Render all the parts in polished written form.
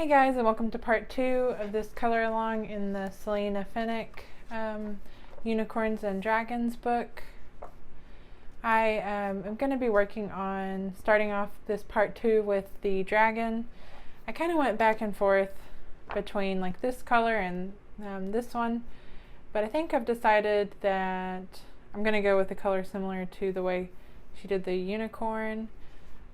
Hey guys, and welcome to part 2 of this color along in the Selena Fennick Unicorns and Dragons book. I am going to be working on starting off this part 2 with the dragon. I kind of went back and forth between like this color and this one, but I think I've decided that I'm going to go with a color similar to the way she did the unicorn,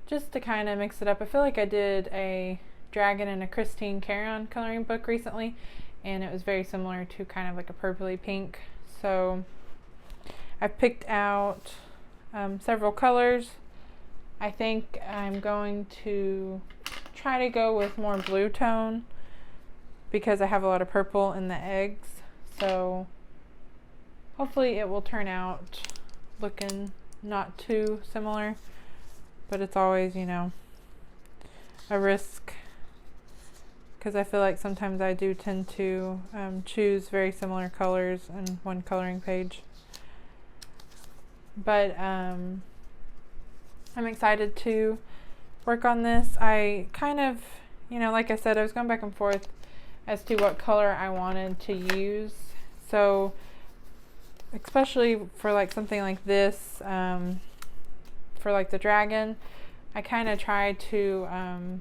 just to kind of mix it up. I feel like I did a dragon in a Christine Caron coloring book recently, and it was very similar to kind of like a purpley pink. So I've picked out several colors. I think I'm going to try to go with more blue tone because I have a lot of purple in the eggs. So hopefully it will turn out looking not too similar, but it's always, you know, a risk, because I feel like sometimes I do tend to choose very similar colors in one coloring page. But I'm excited to work on this. I kind of, you know, like I said, I was going back and forth as to what color I wanted to use. So especially for like something like this, for like the dragon, I kind of try to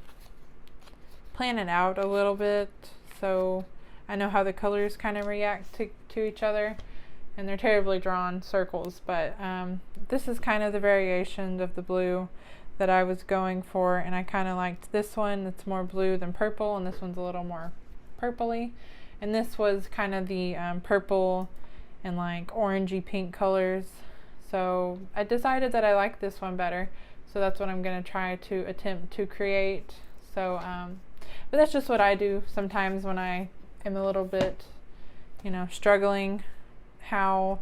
plan it out a little bit so I know how the colors kind of react to each other. And they're terribly drawn circles, but this is kind of the variation of the blue that I was going for, and I kind of liked this one. It's more blue than purple, and this one's a little more purpley. And this was kind of the purple and like orangey pink colors. So I decided that I like this one better. So that's what I'm going to try to attempt to create. So, but that's just what I do sometimes when I am a little bit, you know, struggling how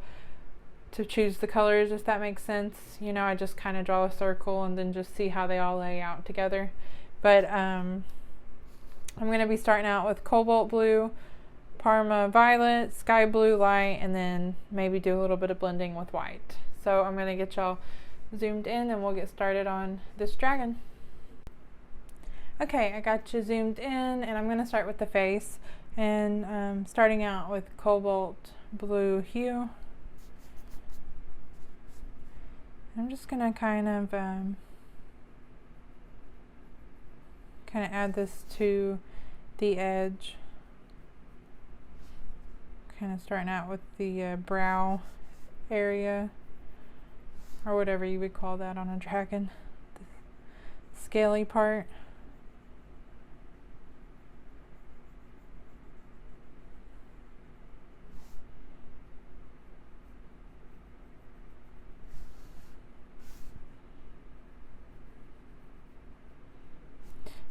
to choose the colors, if that makes sense. You know, I just kind of draw a circle and then just see how they all lay out together. But I'm going to be starting out with cobalt blue, Parma violet, sky blue light, and then maybe do a little bit of blending with white. So I'm going to get y'all zoomed in and we'll get started on this dragon. Okay, I got you zoomed in, and I'm going to start with the face, and starting out with cobalt blue hue. I'm just going to kind of add this to the edge, kind of starting out with the brow area, or whatever you would call that on a dragon, the scaly part.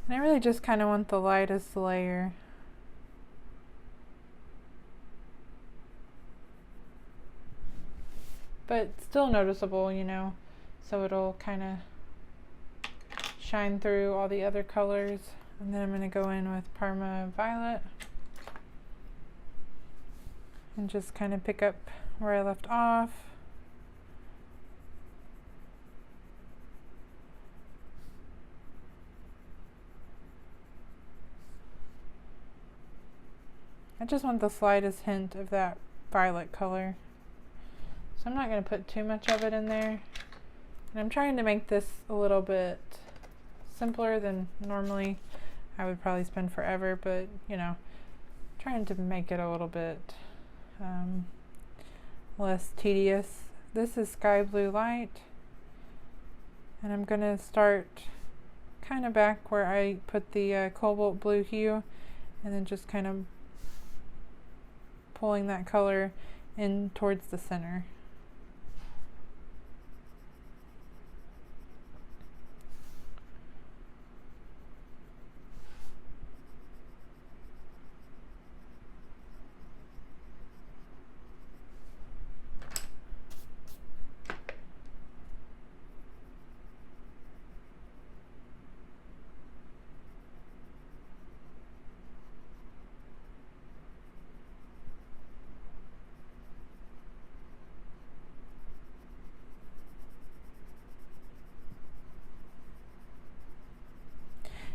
And I really just kind of want the lightest layer. But still noticeable, you know, so it'll kind of shine through all the other colors. And then I'm going to go in with Parma violet and just kind of pick up where I left off. I just want the slightest hint of that violet color. So I'm not going to put too much of it in there. And I'm trying to make this a little bit simpler than normally I would probably spend forever, but you know, trying to make it a little bit less tedious. This is sky blue light, and I'm going to start kind of back where I put the cobalt blue hue, and then just kind of pulling that color in towards the center.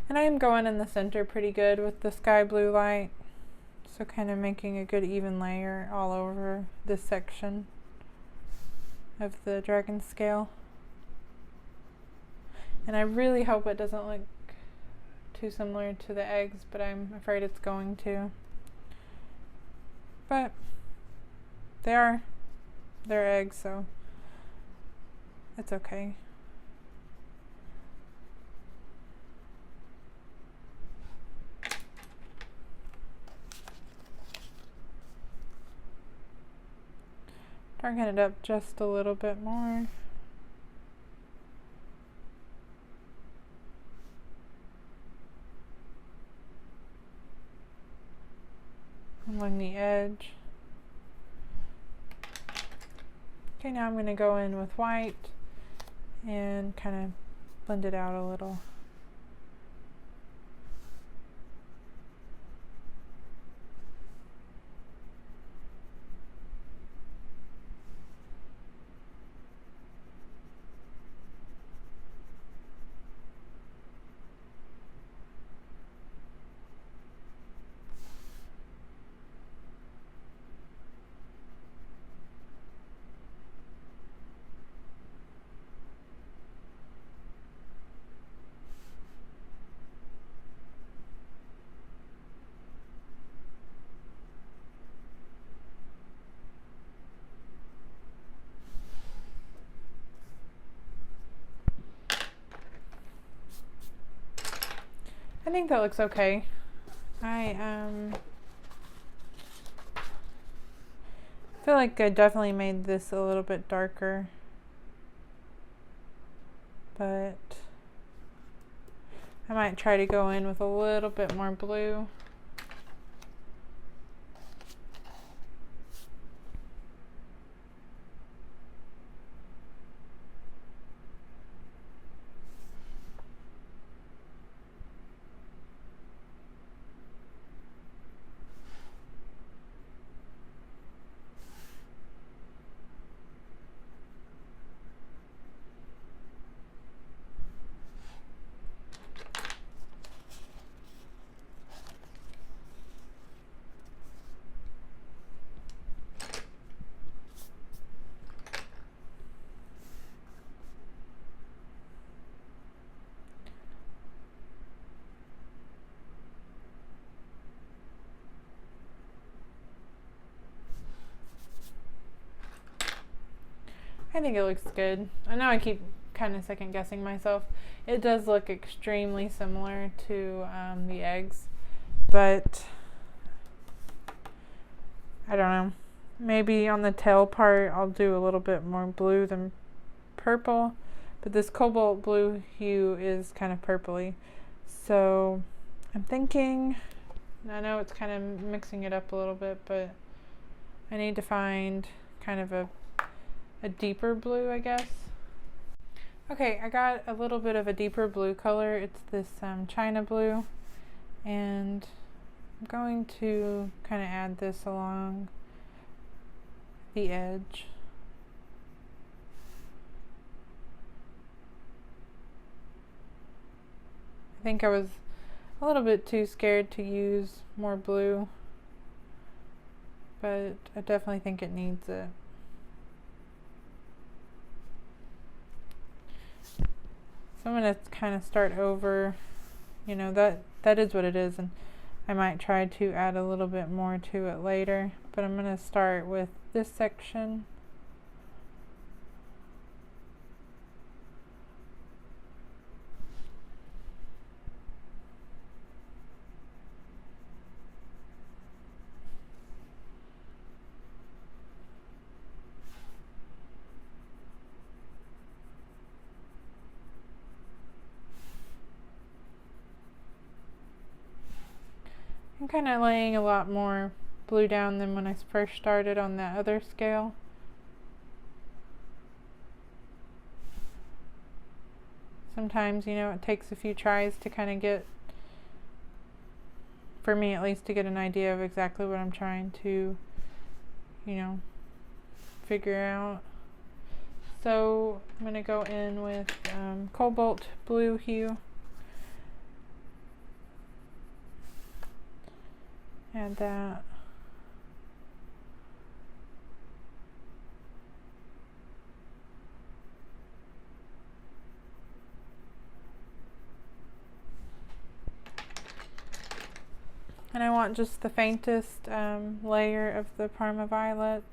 And I am going in the center pretty good with the sky blue light. So kind of making a good even layer all over this section of the dragon scale. And I really hope it doesn't look too similar to the eggs, but I'm afraid it's going to. But they're eggs, so it's okay. Darken it up just a little bit more. Along the edge. Okay, now I'm going to go in with white and kind of blend it out a little. I think that looks okay. I feel like I definitely made this a little bit darker, but I might try to go in with a little bit more blue. I think it looks good. I know I keep kind of second guessing myself. It does look extremely similar to the eggs, but I don't know. Maybe on the tail part I'll do a little bit more blue than purple, but this cobalt blue hue is kind of purpley. So I'm thinking, I know it's kind of mixing it up a little bit, but I need to find kind of a deeper blue, I guess. Okay, I got a little bit of a deeper blue color. It's this China blue, and I'm going to kind of add this along the edge. I think I was a little bit too scared to use more blue, but I definitely think it needs it. So I'm going to kind of start over, you know, that is what it is, and I might try to add a little bit more to it later, but I'm going to start with this section. I'm kind of laying a lot more blue down than when I first started on that other scale. Sometimes, you know, it takes a few tries to kind of get, for me at least, to get an idea of exactly what I'm trying to, you know, figure out. So I'm going to go in with cobalt blue hue. Add that. And I want just the faintest layer of the Parma Violet.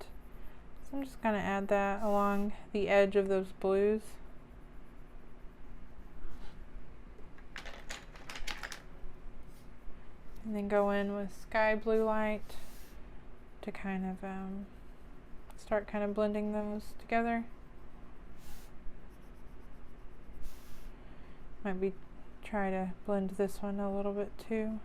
So I'm just going to add that along the edge of those blues. And then go in with Sky Blue Light to kind of start kind of blending those together. Might be try to blend this one a little bit too.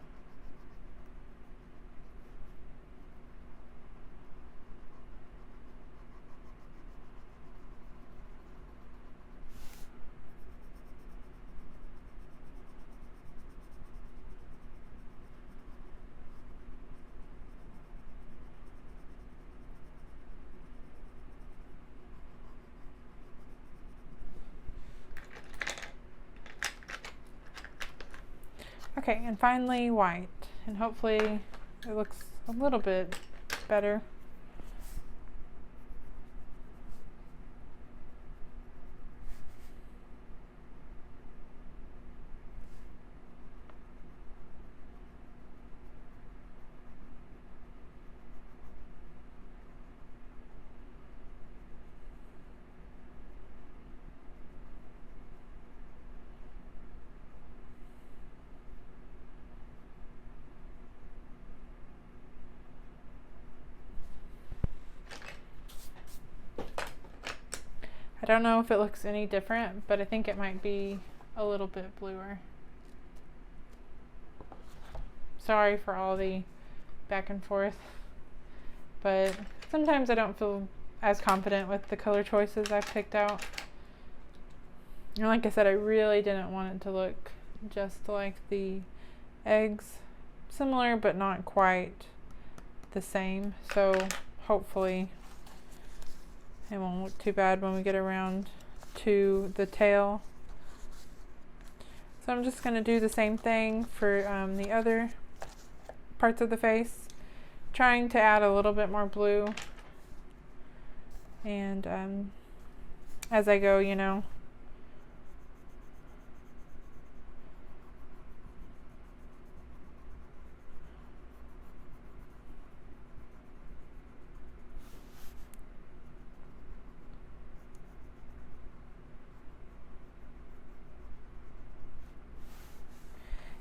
Okay, and finally white, and hopefully it looks a little bit better. I don't know if it looks any different, but I think it might be a little bit bluer. Sorry for all the back and forth, but sometimes I don't feel as confident with the color choices I've picked out. And like I said, I really didn't want it to look just like the eggs. Similar, but not quite the same. So hopefully it won't look too bad when we get around to the tail. So I'm just going to do the same thing for the other parts of the face, trying to add a little bit more blue, and as I go, you know.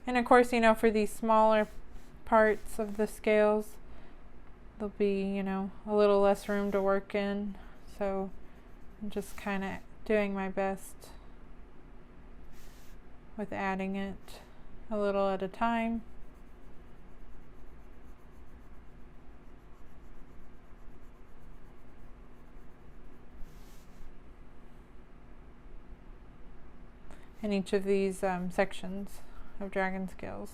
And of course, you know, for these smaller parts of the scales, there'll be, you know, a little less room to work in. So I'm just kind of doing my best with adding it a little at a time. In each of these sections of dragon scales.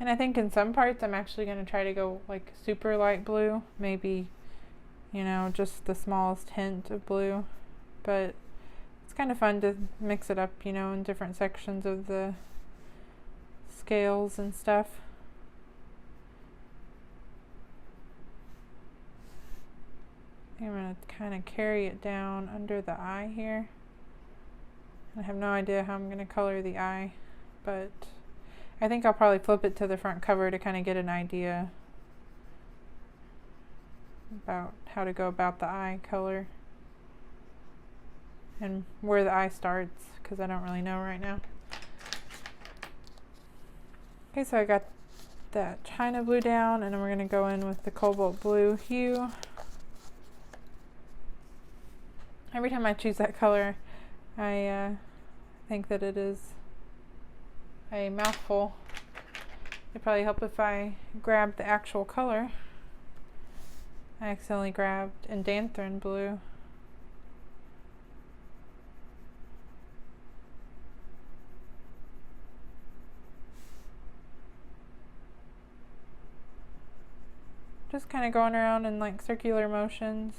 And I think in some parts I'm actually going to try to go like super light blue, maybe, you know, just the smallest hint of blue, but it's kind of fun to mix it up, you know, in different sections of the scales and stuff. I'm going to kind of carry it down under the eye here. I have no idea how I'm going to color the eye, but I think I'll probably flip it to the front cover to kind of get an idea about how to go about the eye color and where the eye starts, because I don't really know right now. Okay, so I got that China blue down, and then we're going to go in with the cobalt blue hue. Every time I choose that color, I think that it is a mouthful. It'd probably help if I grabbed the actual color. I accidentally grabbed Indanthrone blue. Just kind of going around in like circular motions.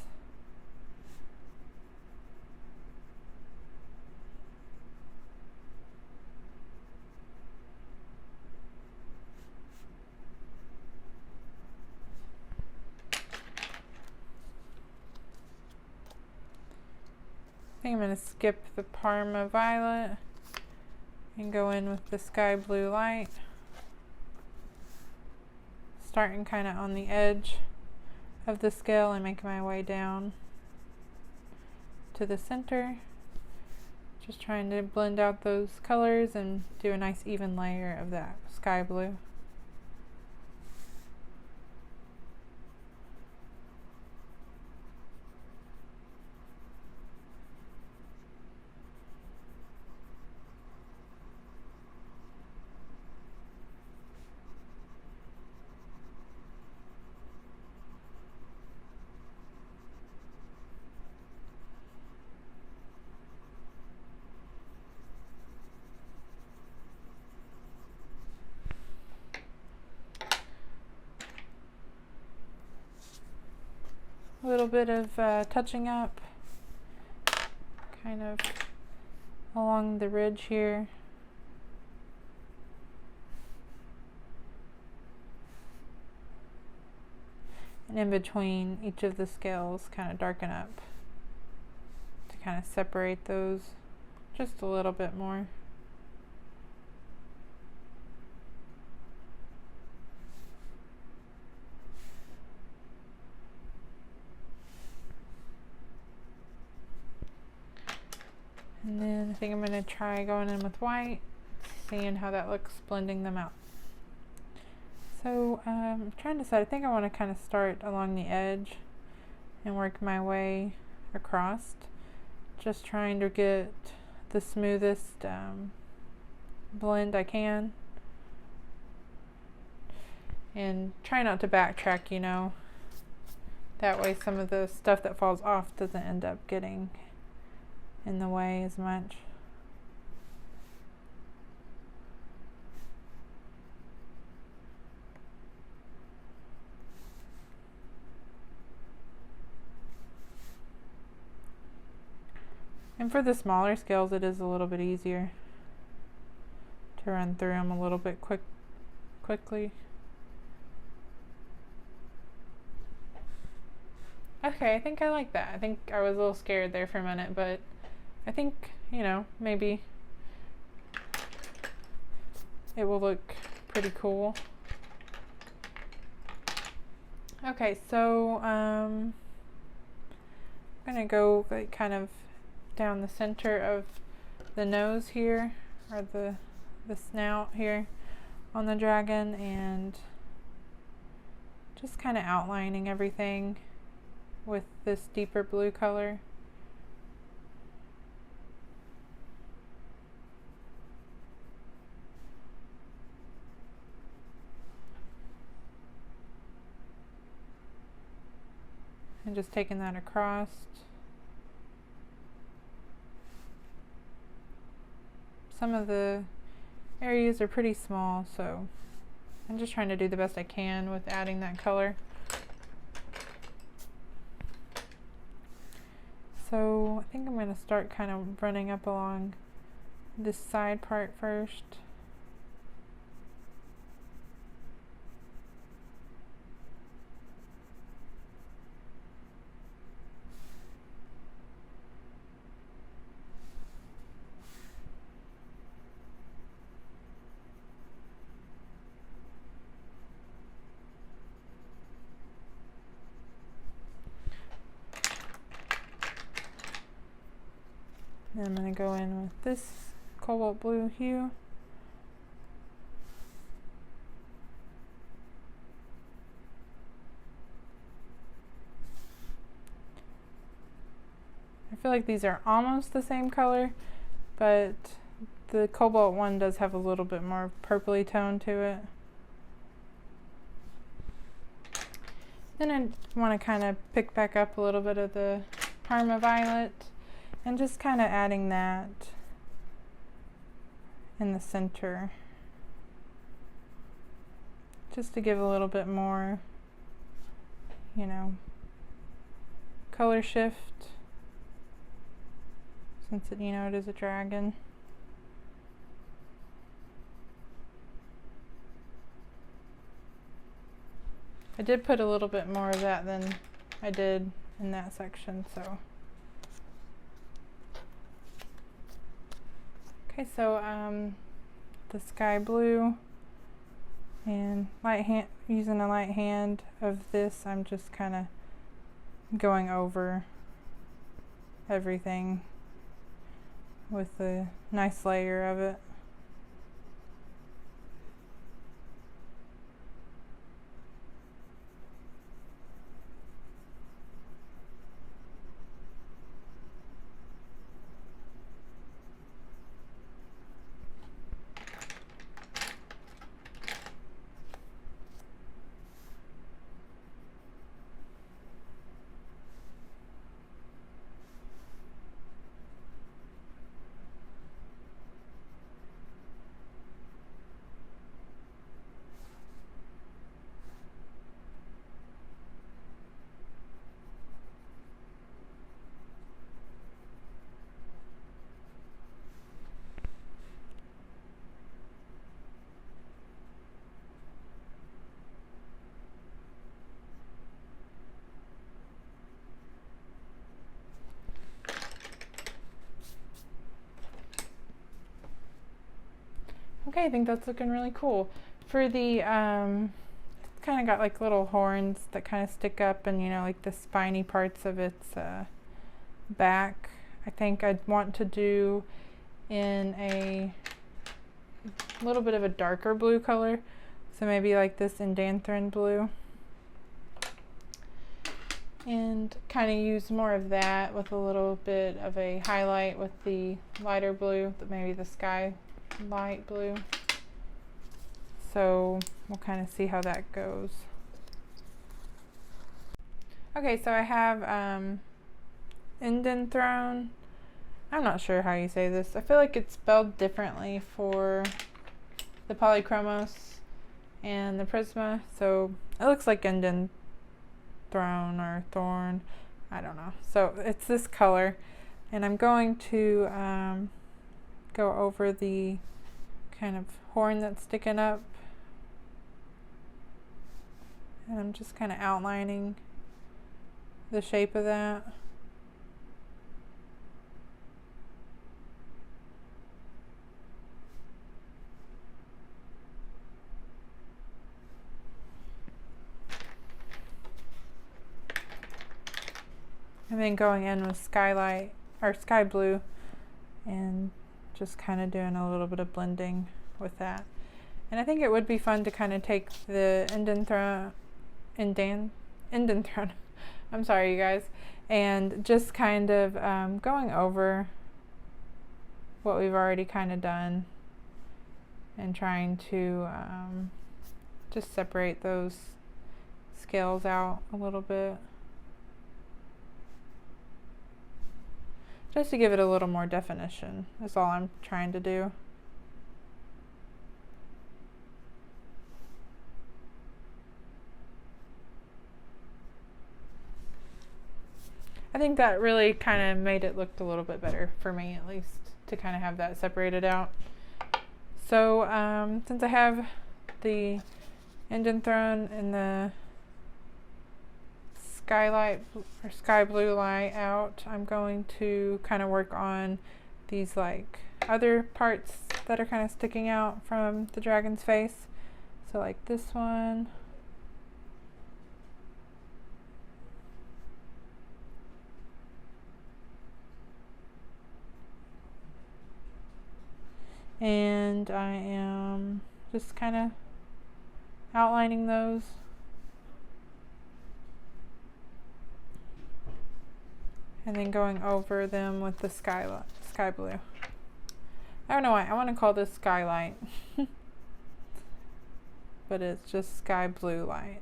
I think I'm going to skip the Parma Violet and go in with the Sky Blue Light. Starting kind of on the edge of the scale and making my way down to the center. Just trying to blend out those colors and do a nice even layer of that sky blue. A little bit of touching up kind of along the ridge here. And in between each of the scales, kind of darken up to kind of separate those just a little bit more. And then I think I'm going to try going in with white, seeing how that looks, blending them out. So I'm trying to decide, I think I want to kind of start along the edge and work my way across, just trying to get the smoothest blend I can. And try not to backtrack, you know. That way some of the stuff that falls off doesn't end up getting in the way as much. And for the smaller scales, it is a little bit easier to run through them a little bit quickly. Okay, I think I like that. I think I was a little scared there for a minute, but I think, you know, maybe it will look pretty cool. Okay, so I'm gonna go like kind of down the center of the nose here, or the snout here on the dragon, and just kind of outlining everything with this deeper blue color. And just taking that across. Some of the areas are pretty small, so I'm just trying to do the best I can with adding that color. So I think I'm going to start kind of running up along this side part first. Then I'm going to go in with this cobalt blue hue. I feel like these are almost the same color, but the cobalt one does have a little bit more purpley tone to it. Then I want to kind of pick back up a little bit of the Parma Violet and just kind of adding that in the center, just to give a little bit more you know, color shift, since it, you know, it is a dragon. I did put a little bit more of that than I did in that section, so. Okay, so the sky blue, and using a light hand of this, I'm just kind of going over everything with a nice layer of it. Okay, I think that's looking really cool. For the, it's kind of got like little horns that kind of stick up, and you know, like the spiny parts of its back. I think I'd want to do in a little bit of a darker blue color. So maybe like this Indanthrone blue. And kind of use more of that with a little bit of a highlight with the lighter blue, maybe the sky light blue. So we'll kind of see how that goes. Okay, so I have Indanthrone. I'm not sure how you say this. I feel like it's spelled differently for the Polychromos and the Prisma. So it looks like Indanthrone or Thorn. I don't know. So it's this color. And I'm going to go over the kind of horn that's sticking up. And I'm just kind of outlining the shape of that. And then going in with skylight or sky blue and just kind of doing a little bit of blending with that. And I think it would be fun to kind of take the Indanthrone, I'm sorry you guys, and just kind of going over what we've already kind of done and trying to just separate those scales out a little bit. Just to give it a little more definition is all I'm trying to do. I think that really kind of made it look a little bit better for me, at least, to kind of have that separated out. So since I have the Indanthrone and the skylight or sky blue light out, I'm going to kind of work on these like other parts that are kind of sticking out from the dragon's face. So like this one. And I am just kind of outlining those. And then going over them with the sky blue. I don't know why, I want to call this skylight. But it's just sky blue light.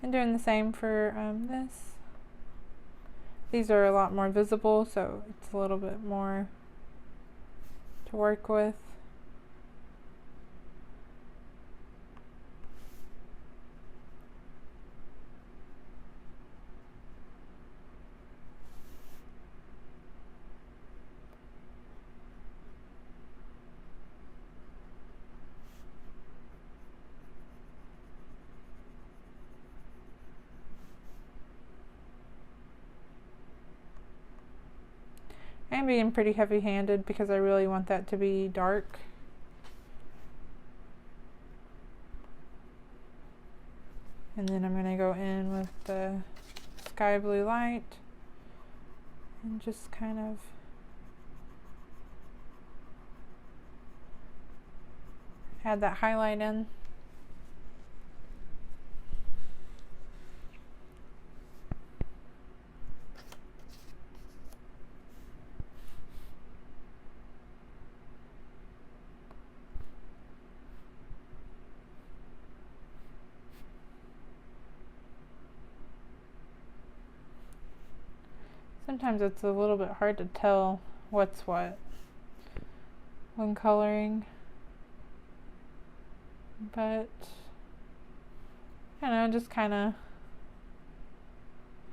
And doing the same for this. These are a lot more visible, so it's a little bit more to work with. I am being pretty heavy-handed because I really want that to be dark. And then I'm going to go in with the sky blue light and just kind of add that highlight in. Sometimes it's a little bit hard to tell what's what when coloring, but I don't know, just kind of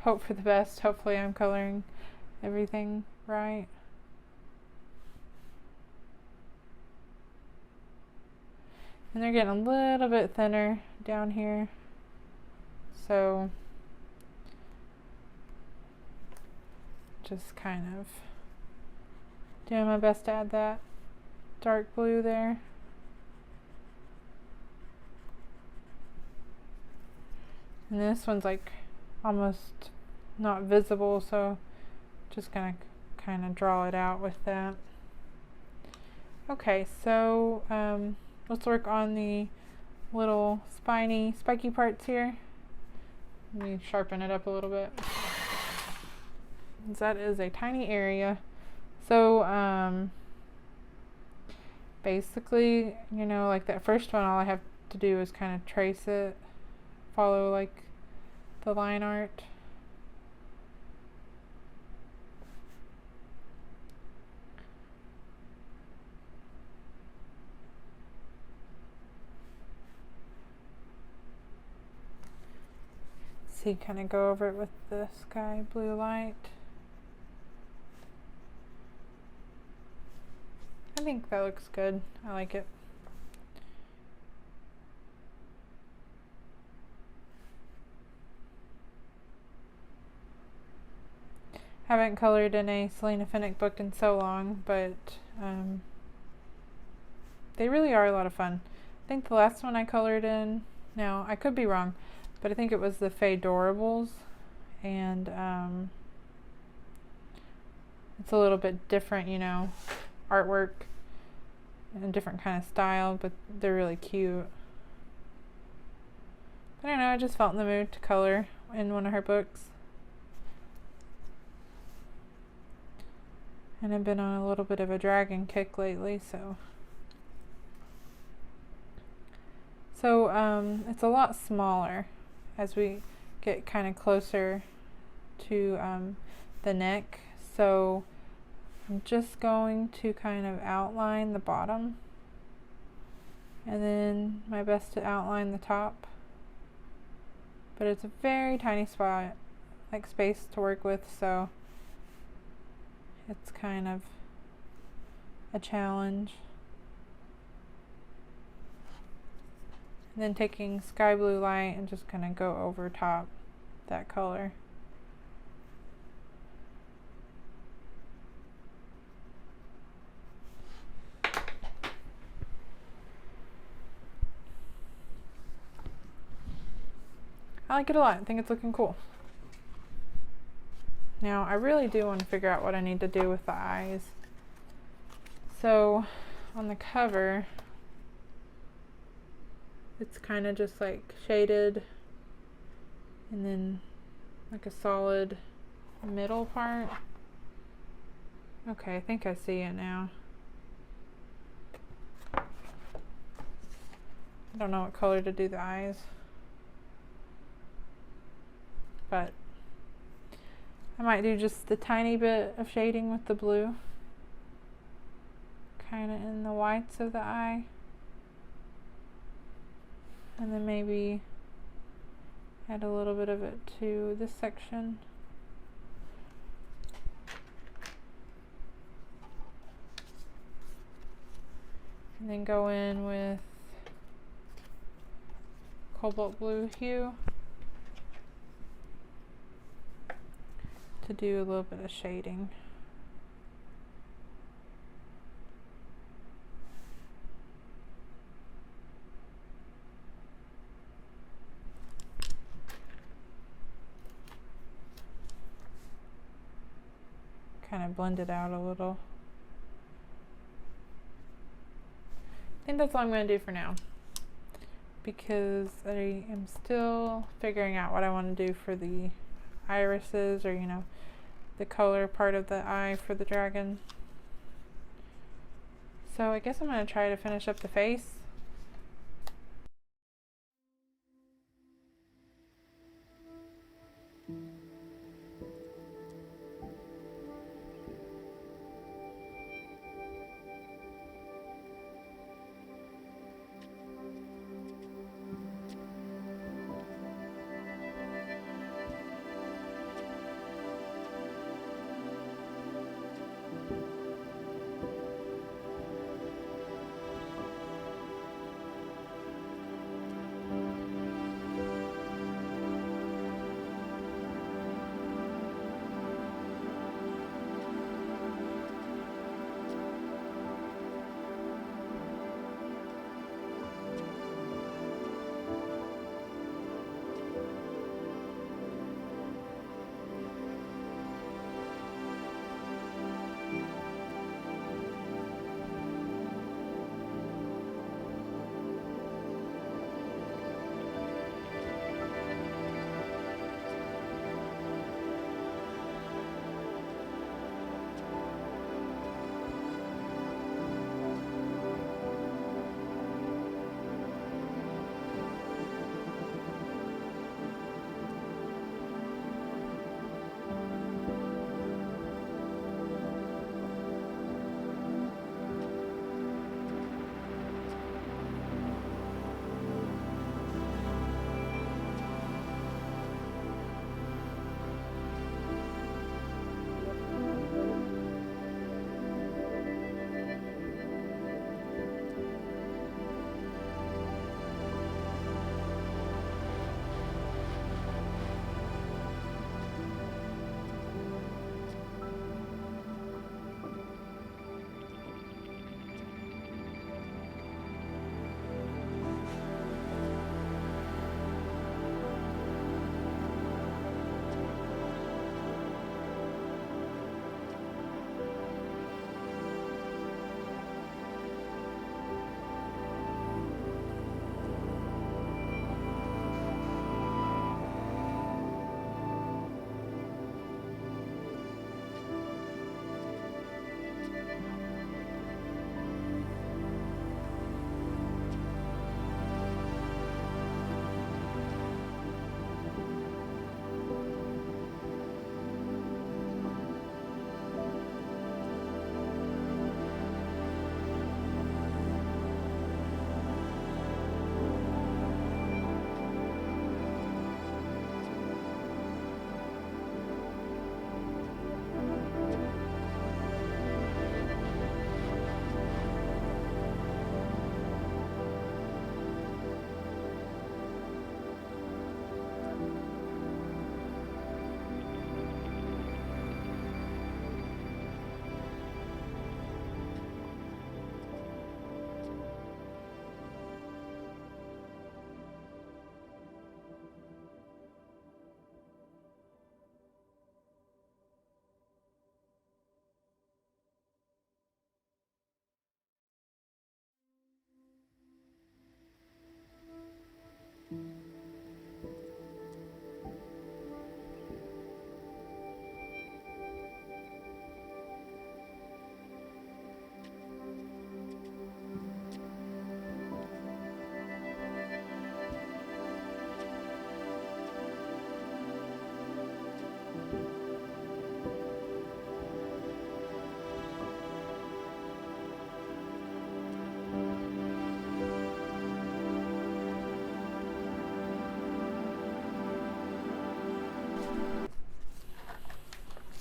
hope for the best. Hopefully I'm coloring everything right. And they're getting a little bit thinner down here, so just kind of doing my best to add that dark blue there. And this one's like almost not visible, so just gonna kind of draw it out with that. Okay, so let's work on the little spiky parts here. Let me sharpen it up a little bit. That is a tiny area. So basically, you know, like that first one, all I have to do is kind of trace it, follow like the line art. See, kind of go over it with the sky blue light. I think that looks good. I like it. Haven't colored in a Selena Fenech book in so long, but they really are a lot of fun. I think the last one I colored in, now I could be wrong, but I think it was the Fadorables, and it's a little bit different, you know, artwork and a different kind of style, but they're really cute. I don't know, I just felt in the mood to color in one of her books. And I've been on a little bit of a dragon kick lately, so it's a lot smaller as we get kind of closer to the neck. So I'm just going to kind of outline the bottom, and then my best to outline the top. But it's a very tiny spot, like space to work with, so it's kind of a challenge. And then taking sky blue light and just kind of go over top that color. I like it a lot. I think it's looking cool. Now, I really do want to figure out what I need to do with the eyes. So, on the cover, it's kind of just like shaded, and then like a solid middle part. Okay, I think I see it now. I don't know what color to do the eyes, but I might do just the tiny bit of shading with the blue, kind of in the whites of the eye, and then maybe add a little bit of it to this section. And then go in with cobalt blue hue to do a little bit of shading. kind of blend it out a little. I think that's all I'm going to do for now, because I am still figuring out what I want to do for the irises, or, you know, the color part of the eye for the dragon. So I guess I'm going to try to finish up the face.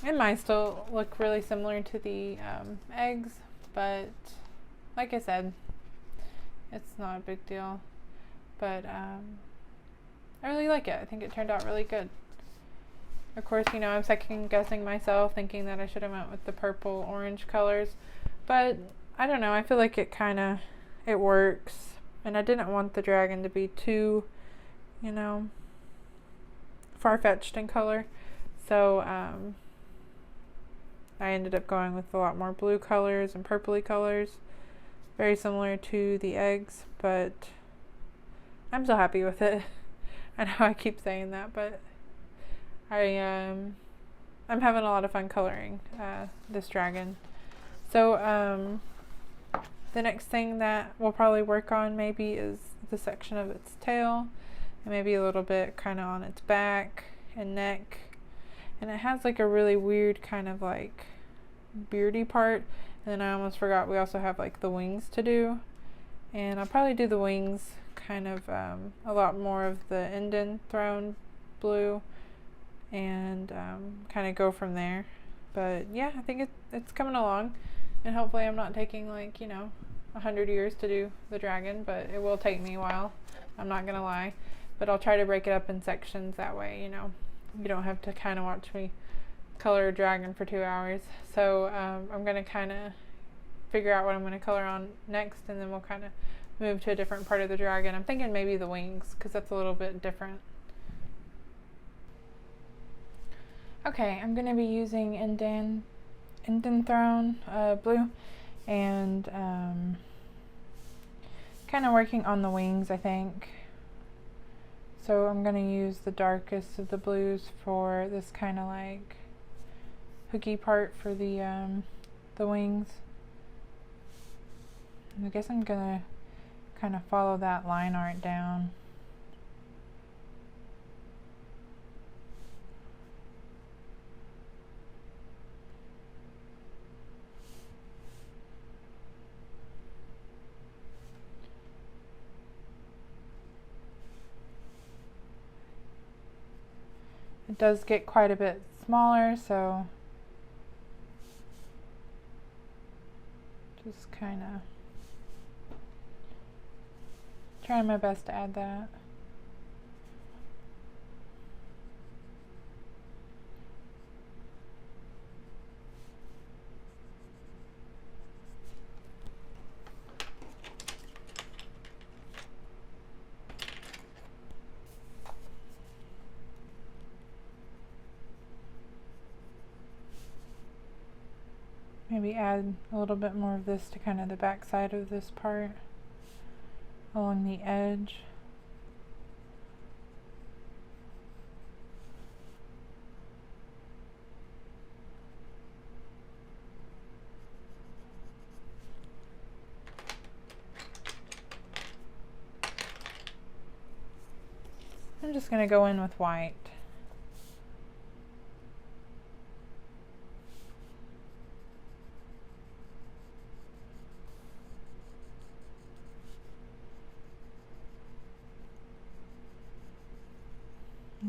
It might still look really similar to the eggs, but like I said, it's not a big deal. But I really like it. I think it turned out really good. Of course, you know, I'm second guessing myself, thinking that I should have went with the purple orange colors, but I don't know, I feel like it works, and I didn't want the dragon to be too, you know, far-fetched in color, so I ended up going with a lot more blue colors and purpley colors, very similar to the eggs, but I'm so happy with it. I know I keep saying that, but I'm having a lot of fun coloring this dragon. So the next thing that we'll probably work on maybe is the section of its tail, and maybe a little bit kind of on its back and neck. And it has like a really weird kind of like beardy part. And then I almost forgot we also have like the wings to do. And I'll probably do the wings kind of a lot more of the Enden Throne blue, and kind of go from there. But yeah, I think it's coming along, and hopefully I'm not taking like 100 years to do the dragon, but it will take me a while, I'm not gonna lie. But I'll try to break it up in sections, that way you don't have to kind of watch me color a dragon for 2 hours. So I'm gonna kind of figure out what I'm gonna color on next, and then we'll kind of move to a different part of the dragon. I'm thinking maybe the wings, because that's a little bit different. Okay, I'm gonna be using Enden Throne blue, and kind of working on the wings, I think. So I'm gonna use the darkest of the blues for this kind of like hooky part for the wings. And I guess I'm gonna kind of follow that line art down. It does get quite a bit smaller, so just kind of trying my best to add that. Maybe add a little bit more of this to kind of the back side of this part along the edge. I'm just going to go in with white.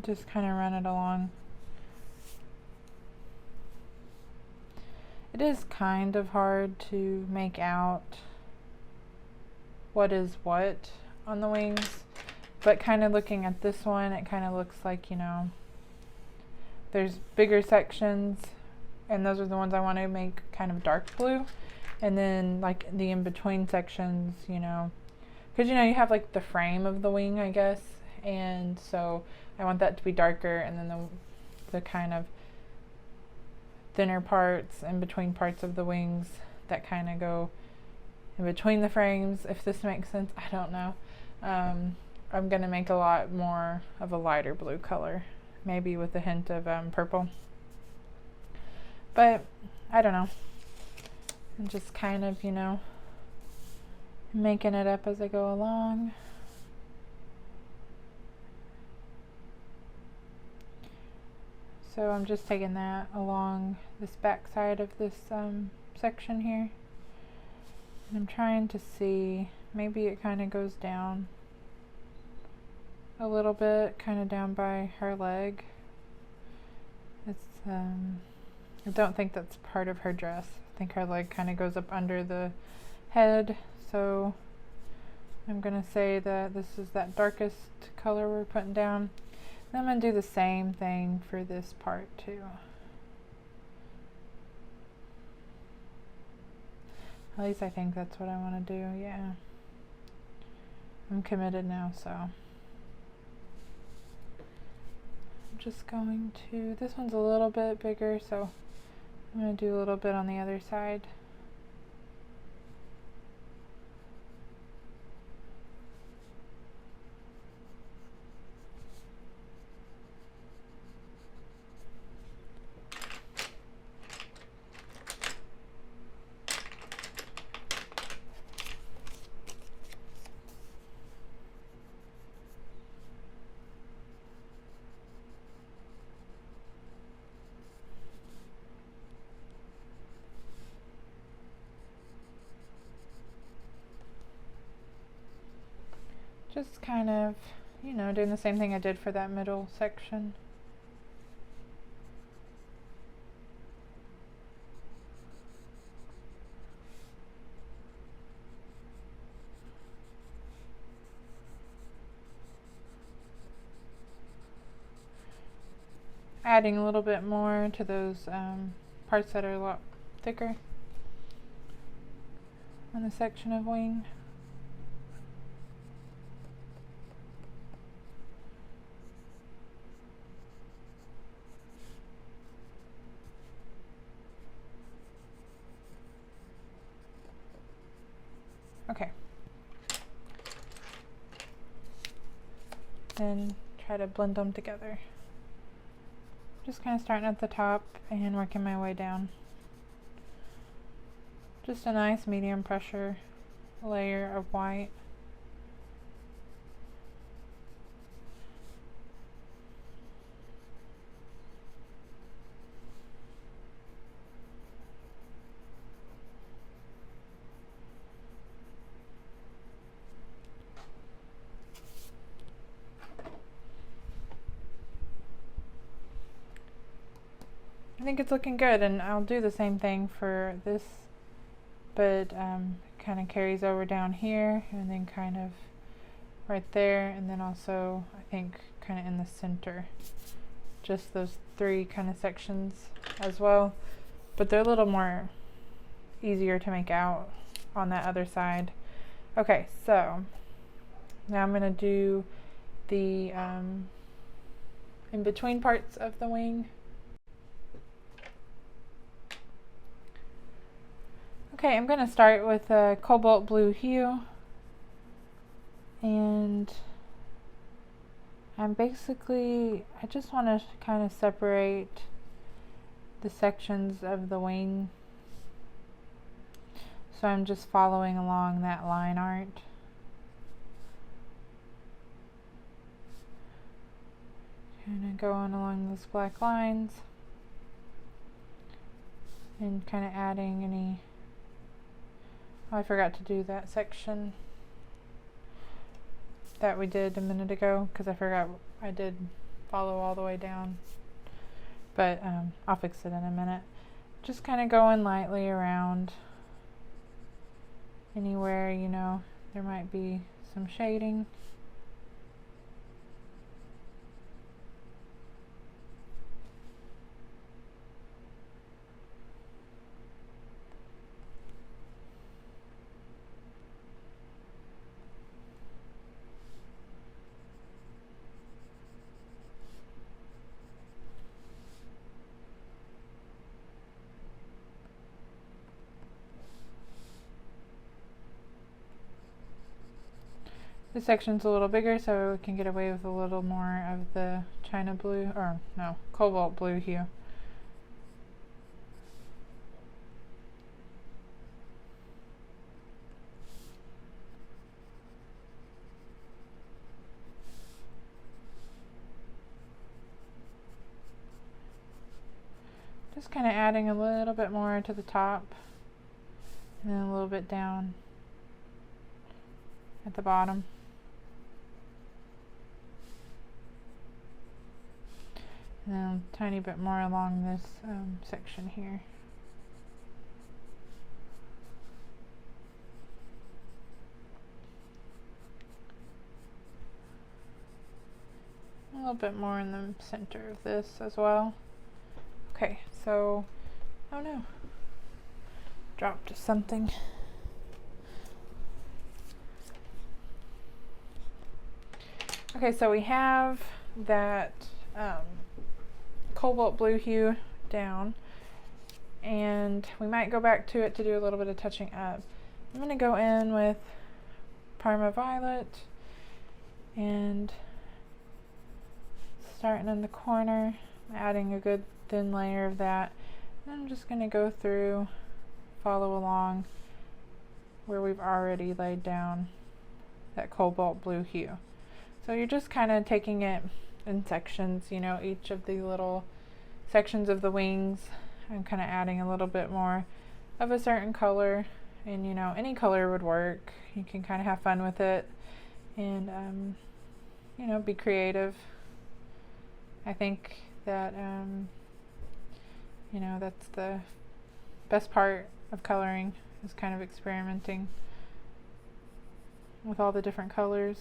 Just kind of run it along. It is kind of hard to make out what is what on the wings, but kind of looking at this one, it kind of looks like, there's bigger sections, and those are the ones I want to make kind of dark blue, and then like the in-between sections, because you have like the frame of the wing, I guess, and so I want that to be darker, and then the kind of thinner parts in between parts of the wings that kind of go in between the frames, if this makes sense. I don't know. I'm going to make a lot more of a lighter blue color, maybe with a hint of purple. But I don't know. I'm just kind of, making it up as I go along. So I'm just taking that along this back side of this section here. And I'm trying to see, maybe it kind of goes down a little bit, kind of down by her leg. It's, I don't think that's part of her dress. I think her leg kind of goes up under the head. So I'm going to say that this is that darkest color we're putting down. I'm going to do the same thing for this part too. At least I think that's what I want to do, yeah. I'm committed now, so. I'm just going to, this one's a little bit bigger, so I'm going to do a little bit on the other side. Just kind of, you know, doing the same thing I did for that middle section. Adding a little bit more to those parts that are a lot thicker on the section of wing. Okay. Then try to blend them together. Just kind of starting at the top and working my way down. Just a nice medium pressure layer of white. I think it's looking good, and I'll do the same thing for this, but kind of carries over down here and then kind of right there, and then also I think kind of in the center. Just those three kind of sections as well, but they're a little more easier to make out on that other side. Okay, so now I'm going to do the in between parts of the wing. Okay, I'm going to start with a cobalt blue hue, and I just want to kind of separate the sections of the wing, so I'm just following along that line art. Kind of going along those black lines and kind of adding any. Oh, I forgot to do that section that we did a minute ago because I forgot I did follow all the way down, but I'll fix it in a minute. Just kind of going lightly around anywhere, you know, there might be some shading. This section's a little bigger, so we can get away with a little more of the china blue, or no, cobalt blue hue. Just kind of adding a little bit more to the top, and then a little bit down at the bottom. And then a tiny bit more along this section here. A little bit more in the center of this as well. Okay, so, oh no, dropped something. Okay, so we have that cobalt blue hue down. and we might go back to it to do a little bit of touching up. I'm going to go in with Parma Violet and starting in the corner, adding a good thin layer of that. And I'm just going to go through, follow along where we've already laid down that cobalt blue hue. So you're just kind of taking it in sections, you know, each of the little sections of the wings. I'm kind of adding a little bit more of a certain color, and you know, any color would work. You can kind of have fun with it and you know, be creative. I think that you know, that's the best part of coloring, is kind of experimenting with all the different colors.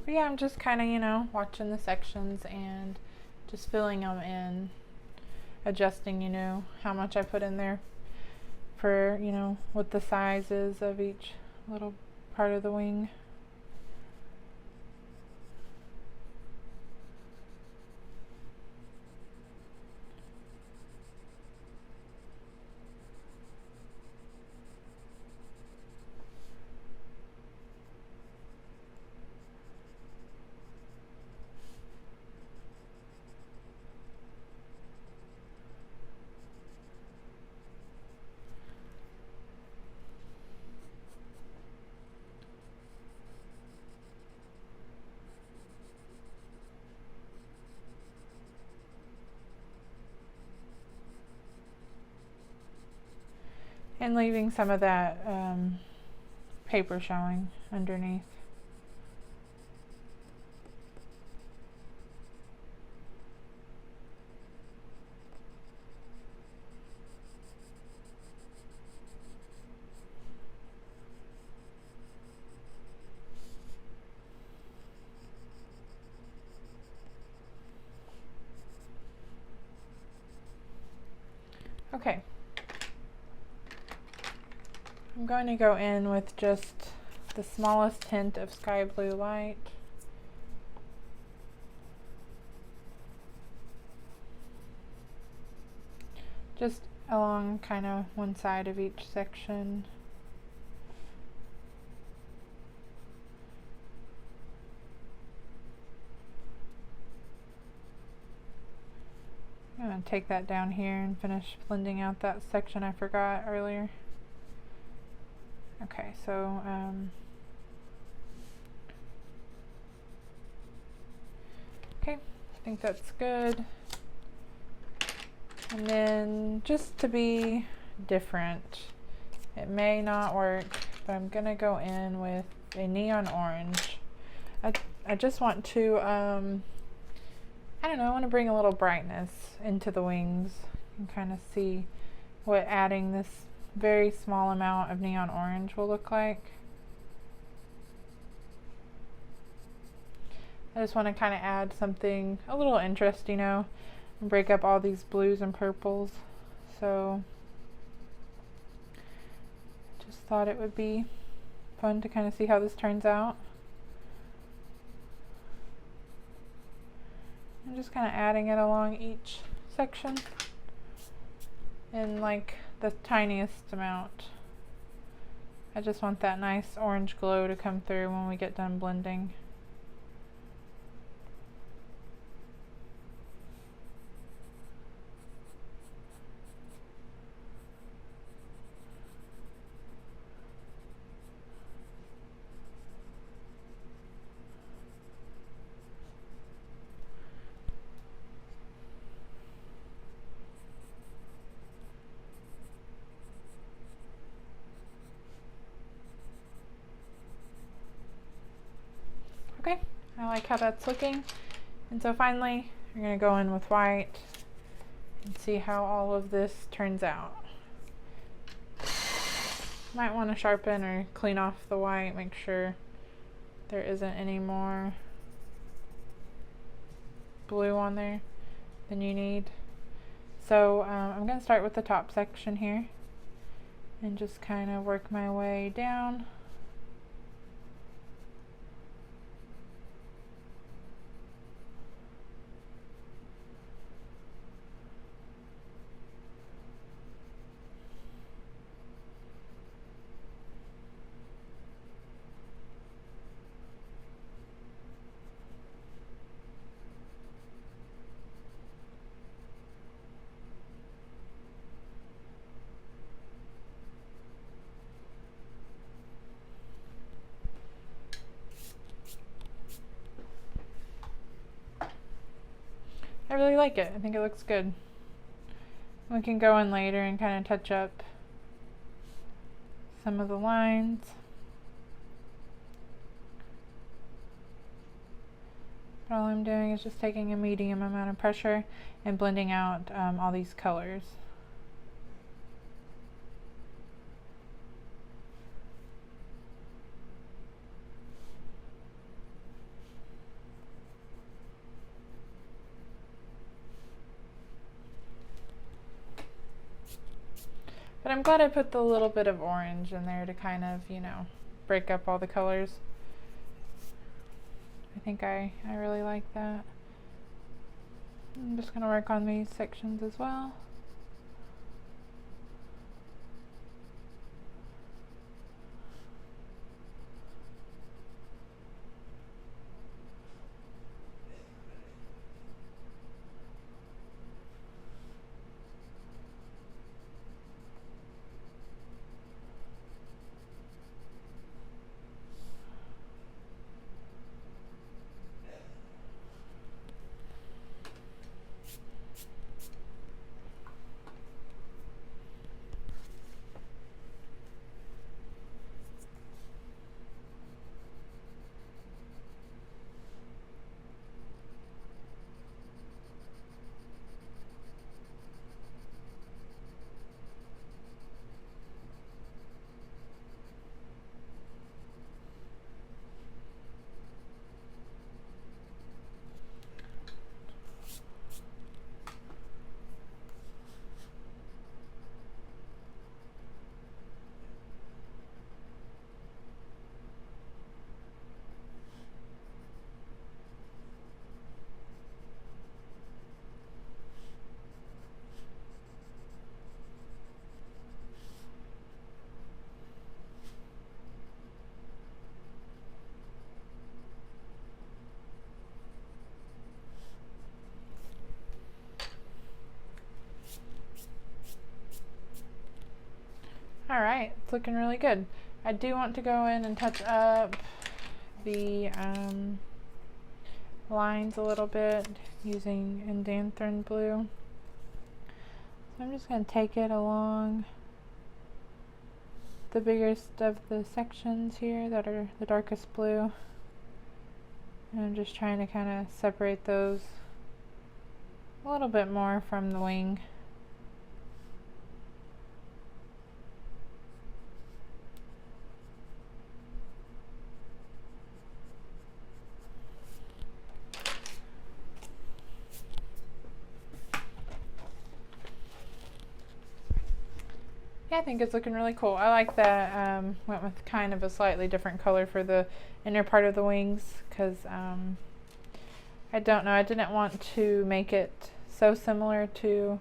But yeah, I'm just kind of, you know, watching the sections and just filling them in, adjusting, you know, how much I put in there for, you know, what the size is of each little part of the wing. And leaving some of that paper showing underneath. Okay. I'm going to go in with just the smallest hint of sky blue light. Just along kind of one side of each section. I'm going to take that down here and finish blending out that section I forgot earlier. Okay, so okay, I think that's good. And then just to be different, it may not work, but I'm gonna go in with a neon orange. I just want to I don't know, I want to bring a little brightness into the wings and kind of see what adding this very small amount of neon orange will look like. I just want to kind of add something, a little interest, you know, and break up all these blues and purples. So just thought it would be fun to kind of see how this turns out. I'm just kind of adding it along each section in like the tiniest amount. I just want that nice orange glow to come through when we get done blending. Okay, I like how that's looking. And so finally, you're going to go in with white and see how all of this turns out. Might want to sharpen or clean off the white, make sure there isn't any more blue on there than you need. So I'm going to start with the top section here and just kind of work my way down. I really like it. I think it looks good. We can go in later and kind of touch up some of the lines. But all I'm doing is just taking a medium amount of pressure and blending out all these colors. But I'm glad I put the little bit of orange in there to kind of, you know, break up all the colors. I think I really like that. I'm just going to work on these sections as well. Alright, it's looking really good. I do want to go in and touch up the lines a little bit using Indanthrone blue. So I'm just going to take it along the biggest of the sections here that are the darkest blue. And I'm just trying to kind of separate those a little bit more from the wing. I think it's looking really cool. I like that went with kind of a slightly different color for the inner part of the wings because I don't know, I didn't want to make it so similar to,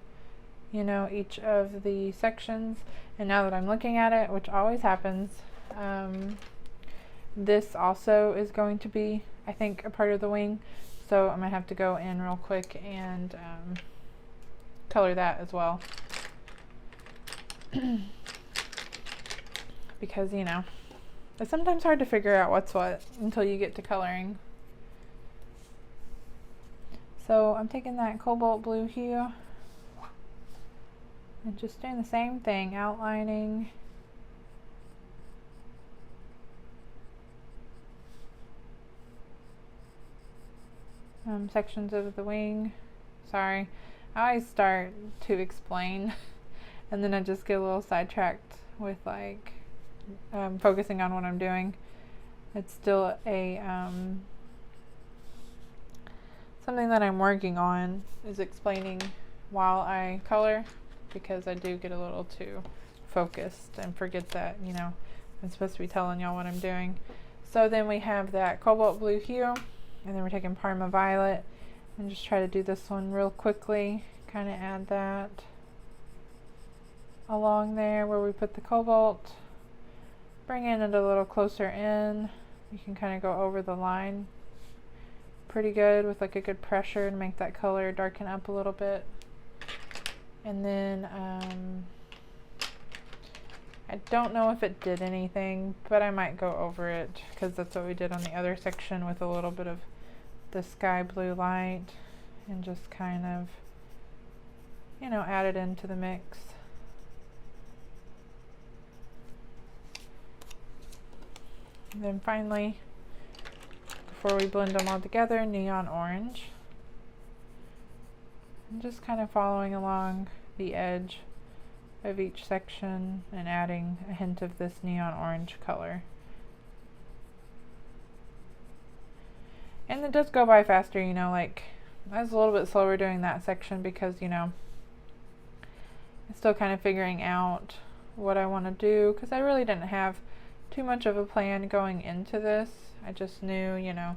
you know, each of the sections. And now that I'm looking at it, which always happens, this also is going to be, I think, a part of the wing. So I'm going to have to go in real quick and color that as well. Because, you know, it's sometimes hard to figure out what's what until you get to coloring. So I'm taking that cobalt blue hue and just doing the same thing, outlining sections of the wing. Sorry, I always start to explain and then I just get a little sidetracked with like focusing on what I'm doing. It's still a something that I'm working on, is explaining while I color, because I do get a little too focused and forget that, you know, I'm supposed to be telling y'all what I'm doing. So then we have that cobalt blue hue, and then we're taking Parma Violet, and just try to do this one real quickly. Kind of add that along there where we put the cobalt. Bring it a little closer in. You can kind of go over the line pretty good with like a good pressure and make that color darken up a little bit. And then I don't know if it did anything, but I might go over it because that's what we did on the other section with a little bit of the sky blue light, and just kind of, you know, add it into the mix. And then finally, before we blend them all together, neon orange. And just kind of following along the edge of each section and adding a hint of this neon orange color. And it does go by faster, you know, like I was a little bit slower doing that section because, you know, I'm still kind of figuring out what I want to do, because I really didn't have too much of a plan going into this. I just knew, you know,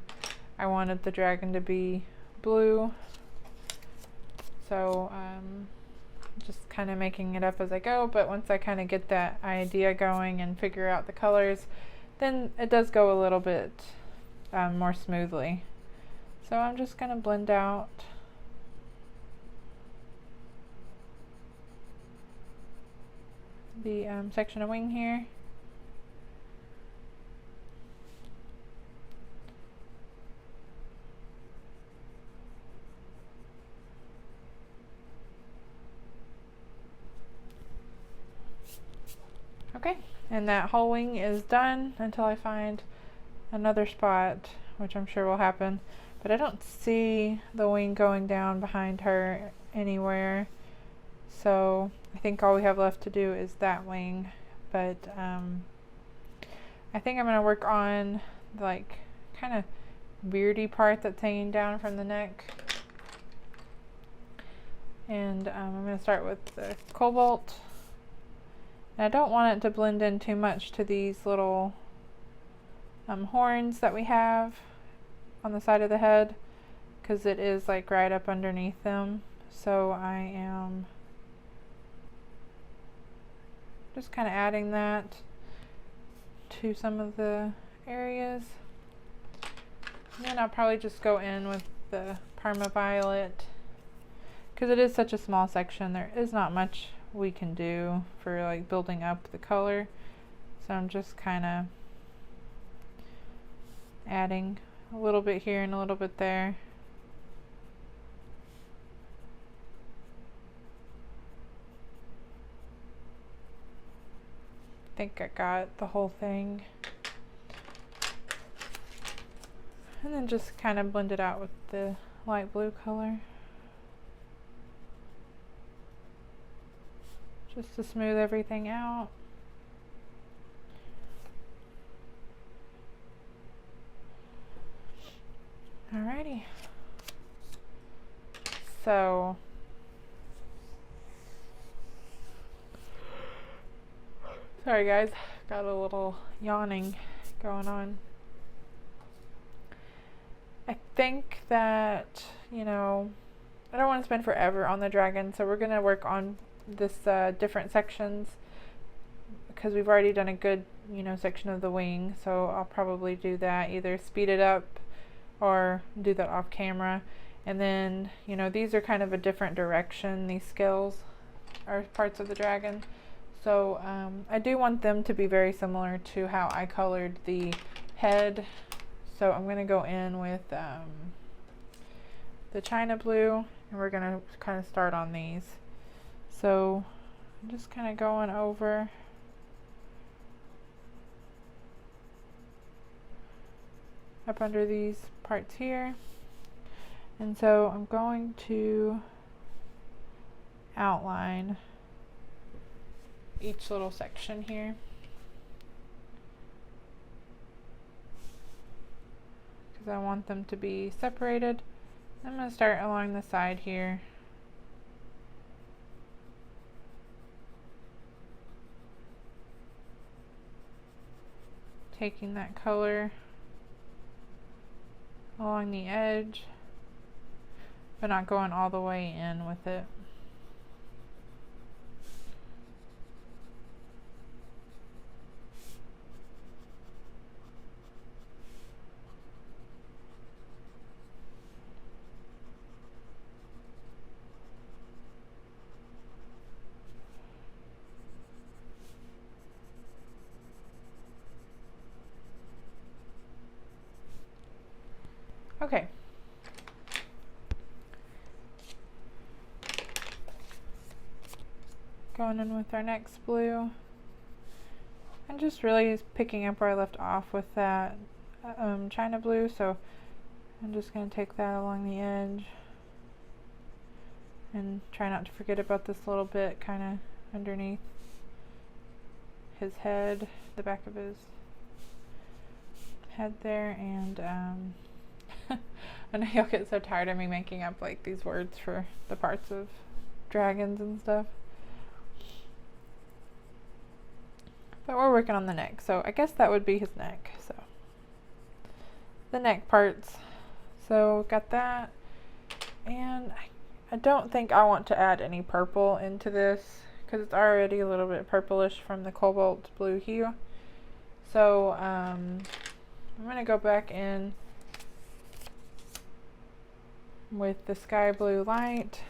I wanted the dragon to be blue. So just kind of making it up as I go, but once I kind of get that idea going and figure out the colors, then it does go a little bit more smoothly. So I'm just going to blend out the section of wing here. Okay, and that whole wing is done until I find another spot, which I'm sure will happen, but I don't see the wing going down behind her anywhere, so I think all we have left to do is that wing. But I think I'm going to work on like kind of beardy part that's hanging down from the neck, and I'm going to start with the cobalt. And I don't want it to blend in too much to these little horns that we have on the side of the head, because it is like right up underneath them. So I am just kind of adding that to some of the areas. And then I'll probably just go in with the Parma Violet, because it is such a small section. There is not much we can do for like building up the color, so I'm just kind of adding a little bit here and a little bit there. I think I got the whole thing, and then just kind of blend it out with the light blue color, just to smooth everything out. Alrighty. So sorry guys, got a little yawning going on. I think that, you know, I don't want to spend forever on the dragon, so we're going to work on this different sections, because we've already done a good, you know, section of the wing, so I'll probably do that, either speed it up or do that off camera. And then, you know, these are kind of a different direction. These scales are parts of the dragon, so I do want them to be very similar to how I colored the head. So I'm going to go in with the China blue, and we're going to kind of start on these. So I'm just kind of going over up under these parts here. And so I'm going to outline each little section here. Because I want them to be separated. I'm going to start along the side here. Taking that color along the edge, but not going all the way in with it. Okay. Going in with our next blue. I'm just really picking up where I left off with that China blue, so I'm just going to take that along the edge and try not to forget about this little bit kind of underneath his head, the back of his head there, and I know y'all get so tired of me making up like these words for the parts of dragons and stuff. But we're working on the neck, so I guess that would be his neck. So the neck parts. So got that, and I don't think I want to add any purple into this because it's already a little bit purplish from the cobalt blue hue. So I'm going to go back in with the sky blue light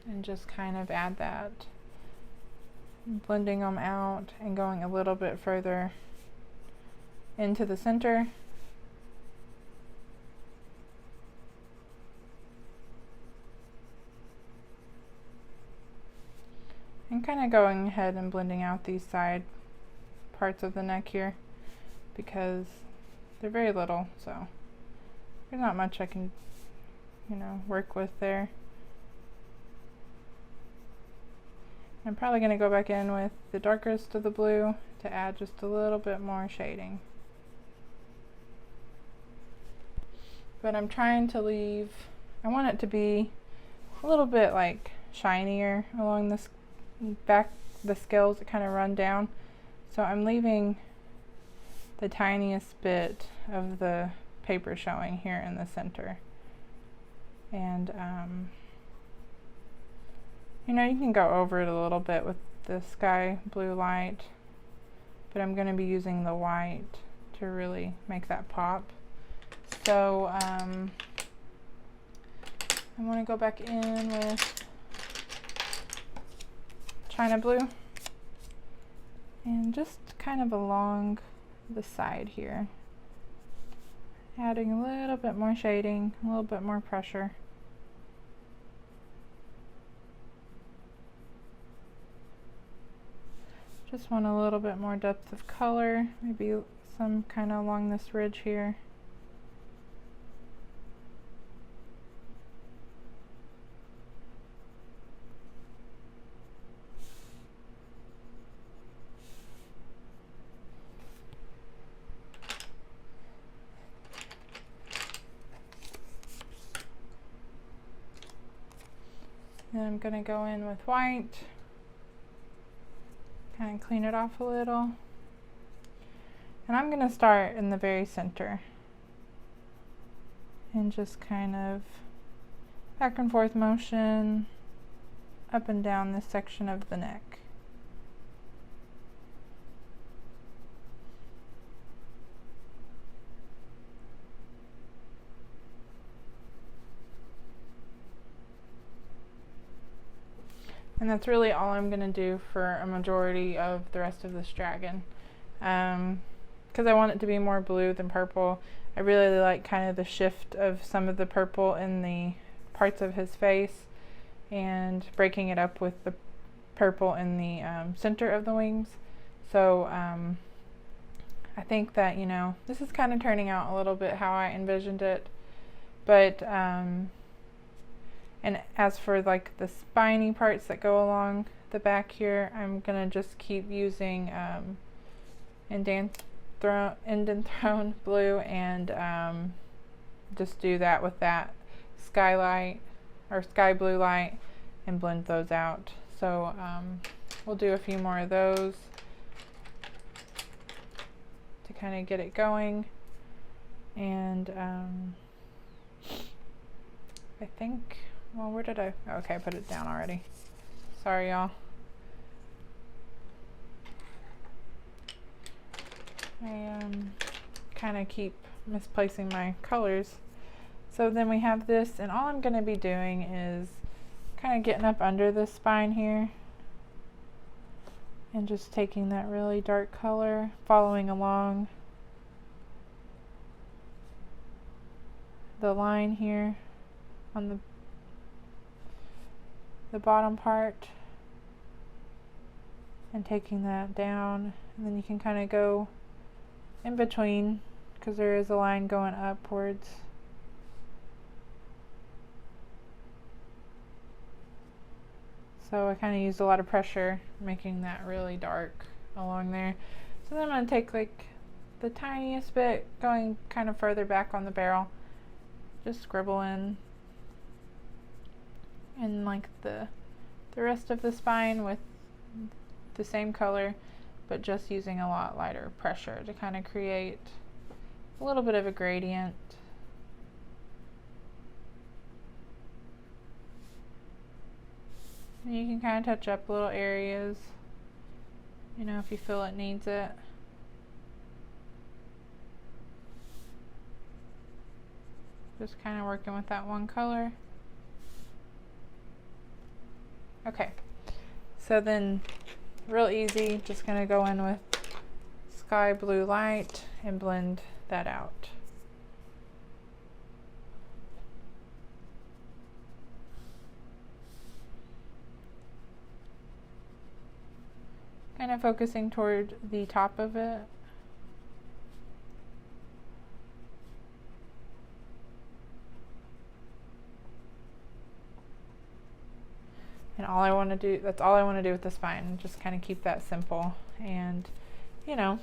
and just kind of add that, blending them out and going a little bit further into the center. And kind of going ahead and blending out these side parts of the neck here because they're very little, so there's not much I can, work with there. I'm probably going to go back in with the darkest of the blue to add just a little bit more shading. But I'm trying to leave, I want it to be a little bit like shinier along this back, the scales that kind of run down. So I'm leaving the tiniest bit of the paper showing here in the center. And you can go over it a little bit with the sky blue light, but I'm going to be using the white to really make that pop. So I want to go back in with China blue and just kind of along the side here, adding a little bit more shading, a little bit more pressure. Just want a little bit more depth of color, maybe some kind of along this ridge here. Then I'm going to go in with white, kind of clean it off a little. And I'm going to start in the very center and just kind of back and forth motion up and down this section of the neck. And that's really all I'm going to do for a majority of the rest of this dragon. Because I want it to be more blue than purple. I really like kind of the shift of some of the purple in the parts of his face and breaking it up with the purple in the center of the wings. So I think that, this is kind of turning out a little bit how I envisioned it. But And as for like the spiny parts that go along the back here, I'm gonna just keep using Indanthrone blue and just do that with that skylight or sky blue light and blend those out. So we'll do a few more of those to kind of get it going. And I think, well, where did I, okay, I put it down already. Sorry, y'all. I kind of keep misplacing my colors. So then we have this, and all I'm going to be doing is kind of getting up under the spine here and just taking that really dark color, following along the line here on the bottom part, and taking that down, and then you can kind of go in between because there is a line going upwards. So I kind of used a lot of pressure making that really dark along there. So then I'm going to take like the tiniest bit going kind of further back on the barrel, just scribble in like the rest of the spine with the same color, but just using a lot lighter pressure to kind of create a little bit of a gradient. And you can kind of touch up little areas, you know, if you feel it needs it. Just kind of working with that one color. Okay, so then real easy, just gonna go in with sky blue light and blend that out. Kind of focusing toward the top of it. And all I want to do, that's all I want to do with the spine, just kind of keep that simple. And, you know,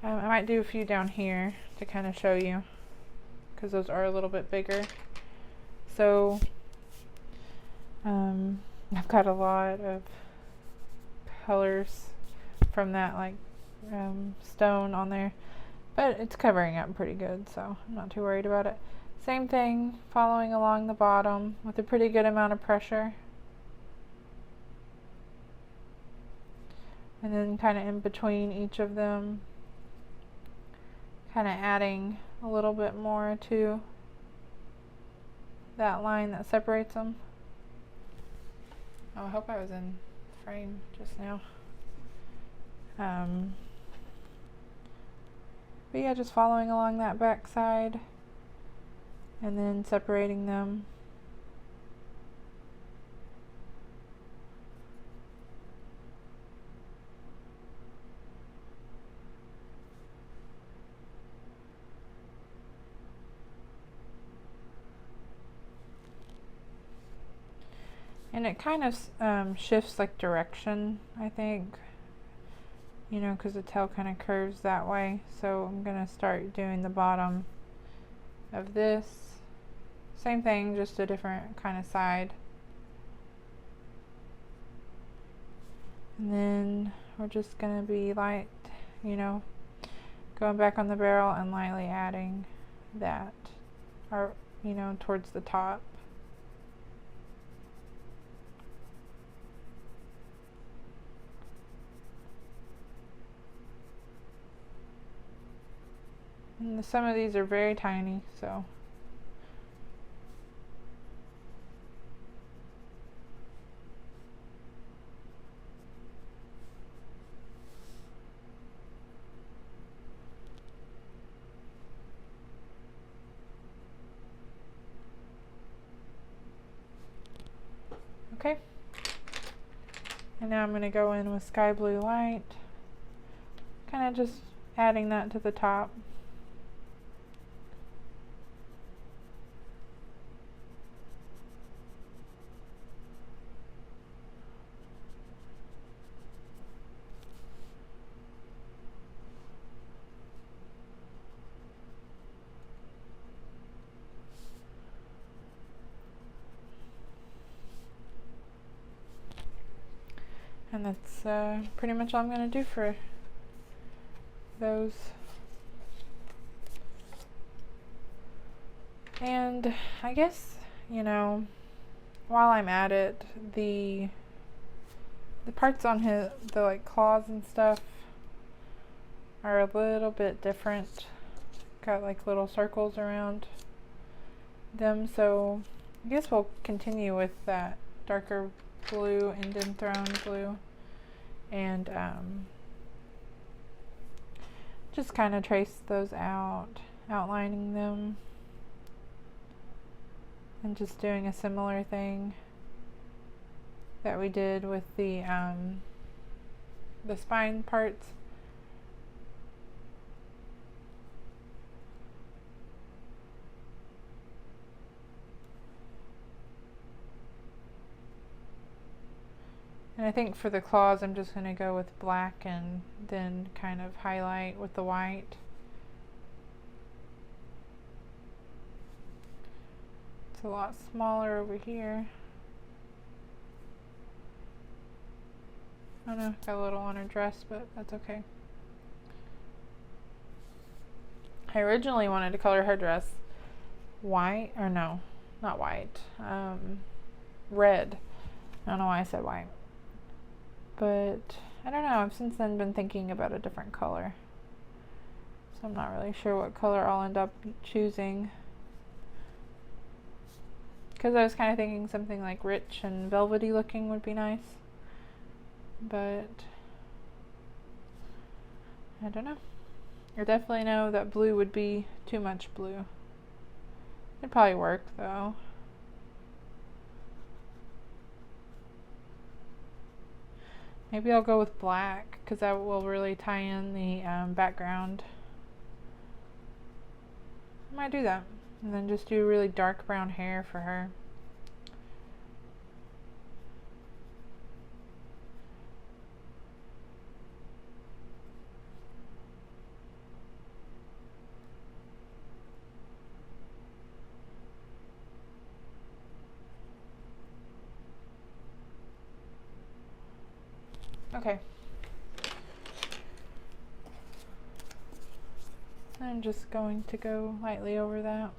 I might do a few down here to kind of show you, because those are a little bit bigger. So, I've got a lot of colors from that like stone on there, but it's covering up pretty good, so I'm not too worried about it. Same thing, following along the bottom with a pretty good amount of pressure, and then kind of in between each of them, kind of adding a little bit more to that line that separates them. Oh, I hope I was in frame just now. But yeah, just following along that back side and then separating them. And it kind of shifts like direction, I think, you know, because the tail kind of curves that way. So I'm going to start doing the bottom of this. Same thing, just a different kind of side. And then we're just going to be light, you know, going back on the barrel and lightly adding that, or, you know, towards the top. And some of these are very tiny, so. Okay. And now I'm going to go in with sky blue light, kind of just adding that to the top. And that's pretty much all I'm going to do for those. And I guess, you know, while I'm at it, the parts on the like claws and stuff are a little bit different. Got like little circles around them, so I guess we'll continue with that darker blue and enthroned blue, and just kind of trace those out, outlining them, and just doing a similar thing that we did with the spine parts. And I think for the claws, I'm just going to go with black and then kind of highlight with the white. It's a lot smaller over here. I don't know, got a little on her dress, but that's okay. I originally wanted to color her dress white, or no, not white, red. I don't know why I said white. But I don't know, I've since then been thinking about a different color. So I'm not really sure what color I'll end up choosing. Because I was kind of thinking something like rich and velvety looking would be nice. But I don't know. I definitely know that blue would be too much blue. It'd probably work though. Maybe I'll go with black because that will really tie in the background. I might do that. And then just do really dark brown hair for her. Okay. I'm just going to go lightly over that.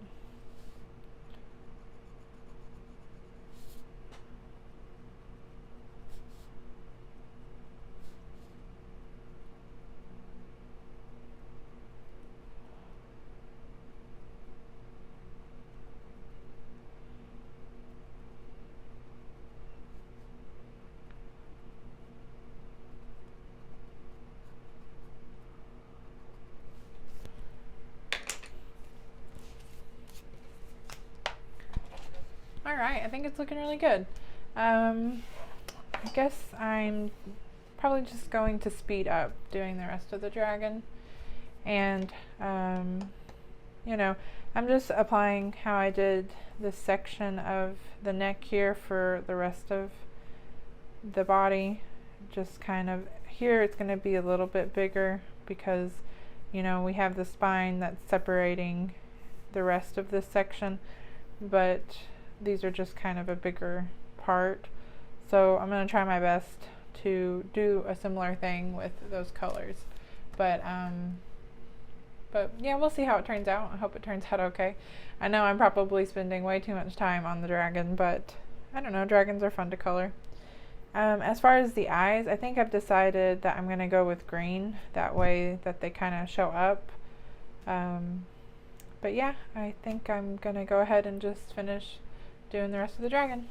Alright, I think it's looking really good. I guess I'm probably just going to speed up doing the rest of the dragon. And, you know, I'm just applying how I did this section of the neck here for the rest of the body. Just kind of, here it's going to be a little bit bigger because, you know, we have the spine that's separating the rest of this section, but these are just kind of a bigger part. So I'm going to try my best to do a similar thing with those colors. But yeah, we'll see how it turns out. I hope it turns out okay. I know I'm probably spending way too much time on the dragon, but I don't know, dragons are fun to color. As far as the eyes, I think I've decided that I'm going to go with green. That way that they kind of show up. But yeah, I think I'm going to go ahead and just finish doing the rest of the dragon.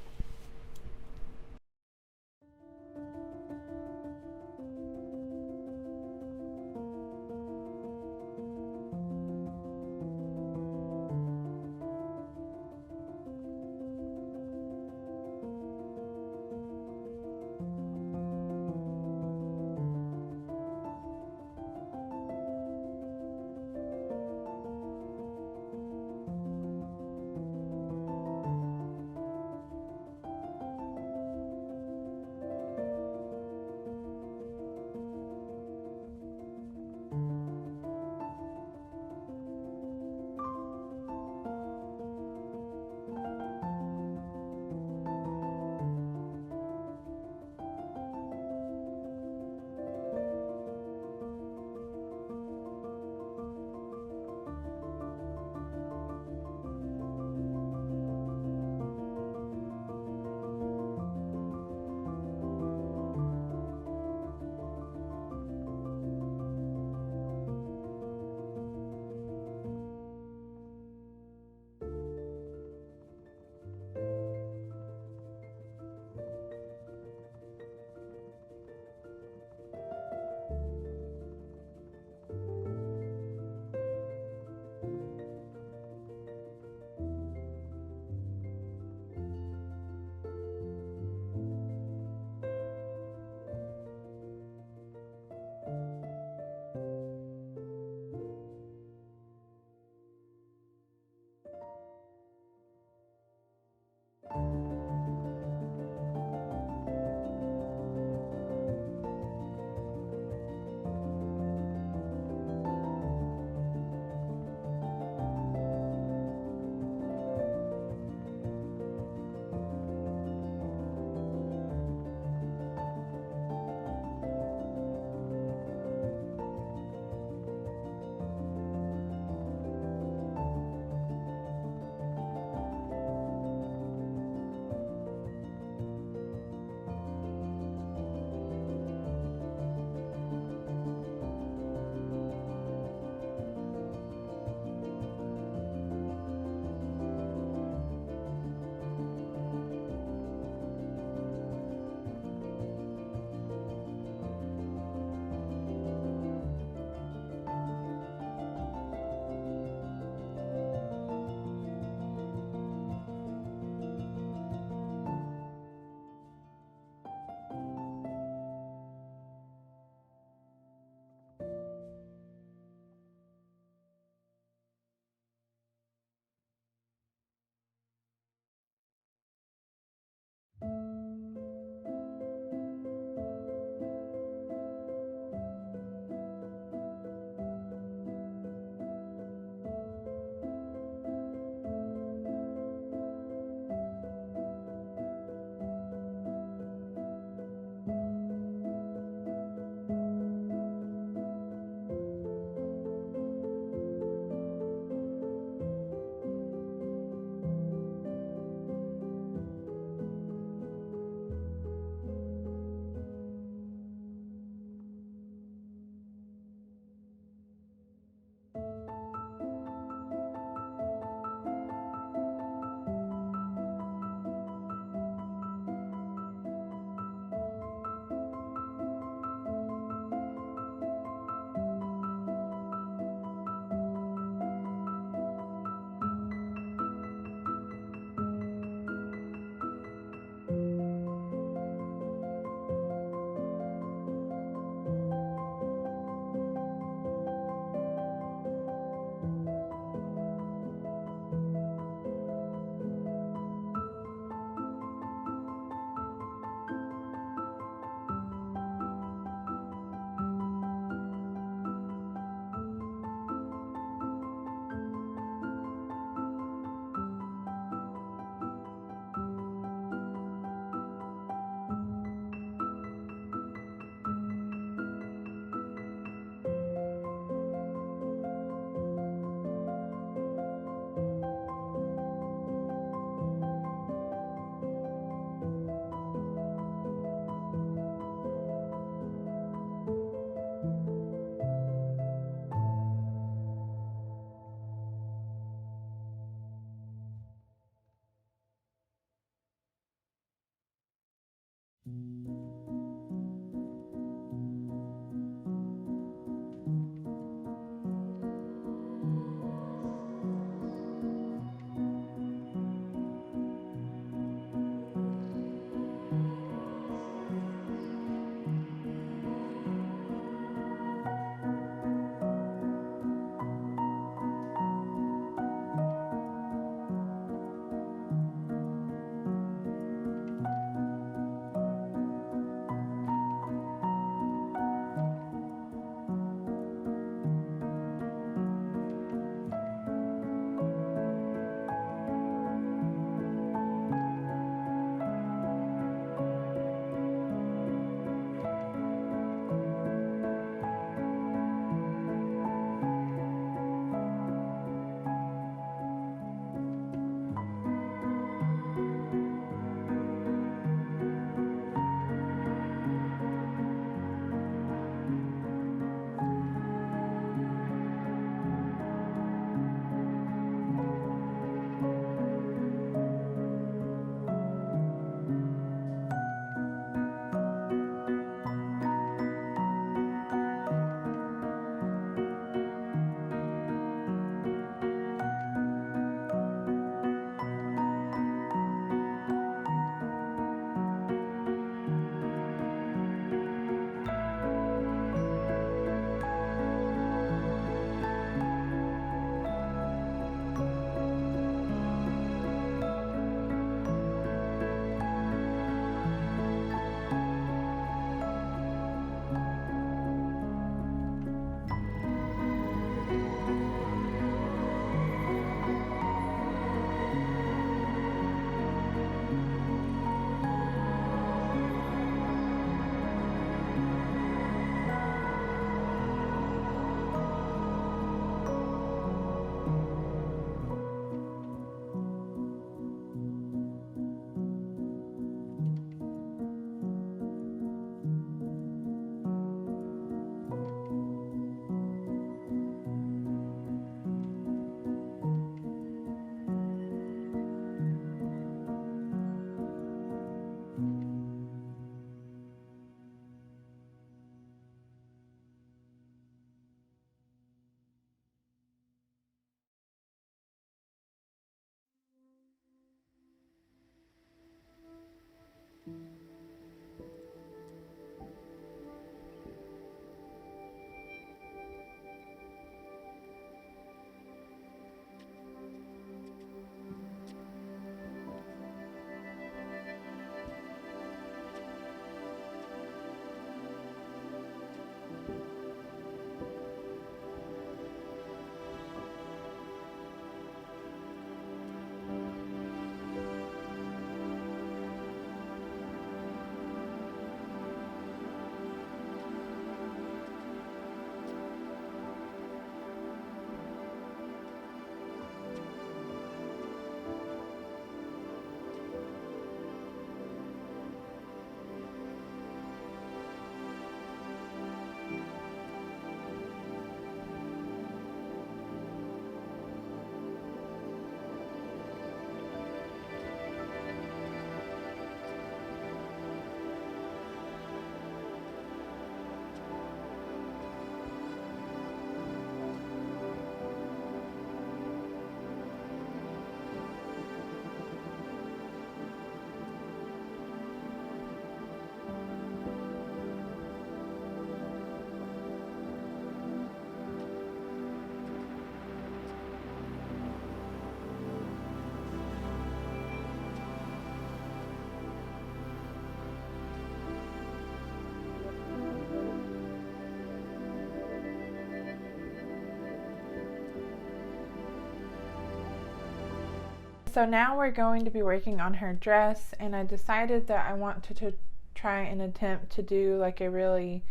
So now we're going to be working on her dress, and I decided that I want to try and attempt to do like a really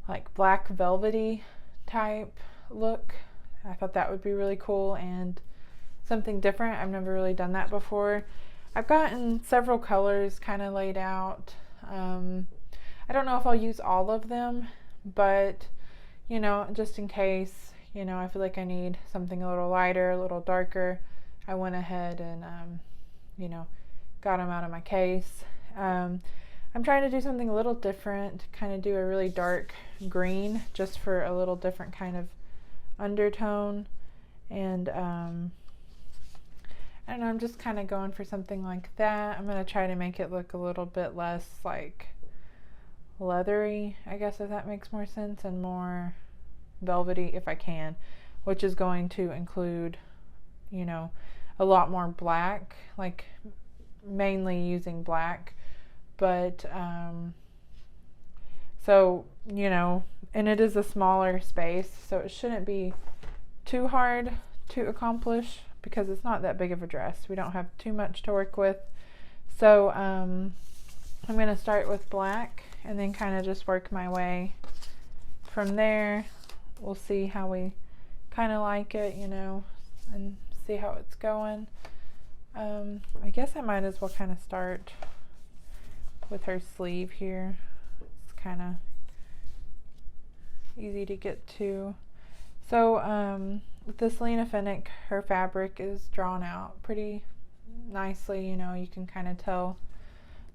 like black velvety type look. I thought that would be really cool and something different. I've never really done that before. I've gotten several colors kind of laid out. I don't know if I'll use all of them, but you know, just in case, you know, I feel like I need something a little lighter, a little darker, I went ahead and, you know, got them out of my case. I'm trying to do something a little different, kind of do a really dark green just for a little different kind of undertone. And I don't know, I'm just kind of going for something like that. I'm going to try to make it look a little bit less like leathery, I guess, if that makes more sense, and more velvety if I can, which is going to include, you know, a lot more black, like mainly using black. But so, you know, and it is a smaller space, so it shouldn't be too hard to accomplish because it's not that big of a dress. We don't have too much to work with. So I'm going to start with black and then kind of just work my way from there. We'll see how we kind of like it, you know, and see how it's going. I guess I might as well kind of start with her sleeve here. It's kind of easy to get to. So with the Selena Fenwick, her fabric is drawn out pretty nicely, you know, you can kind of tell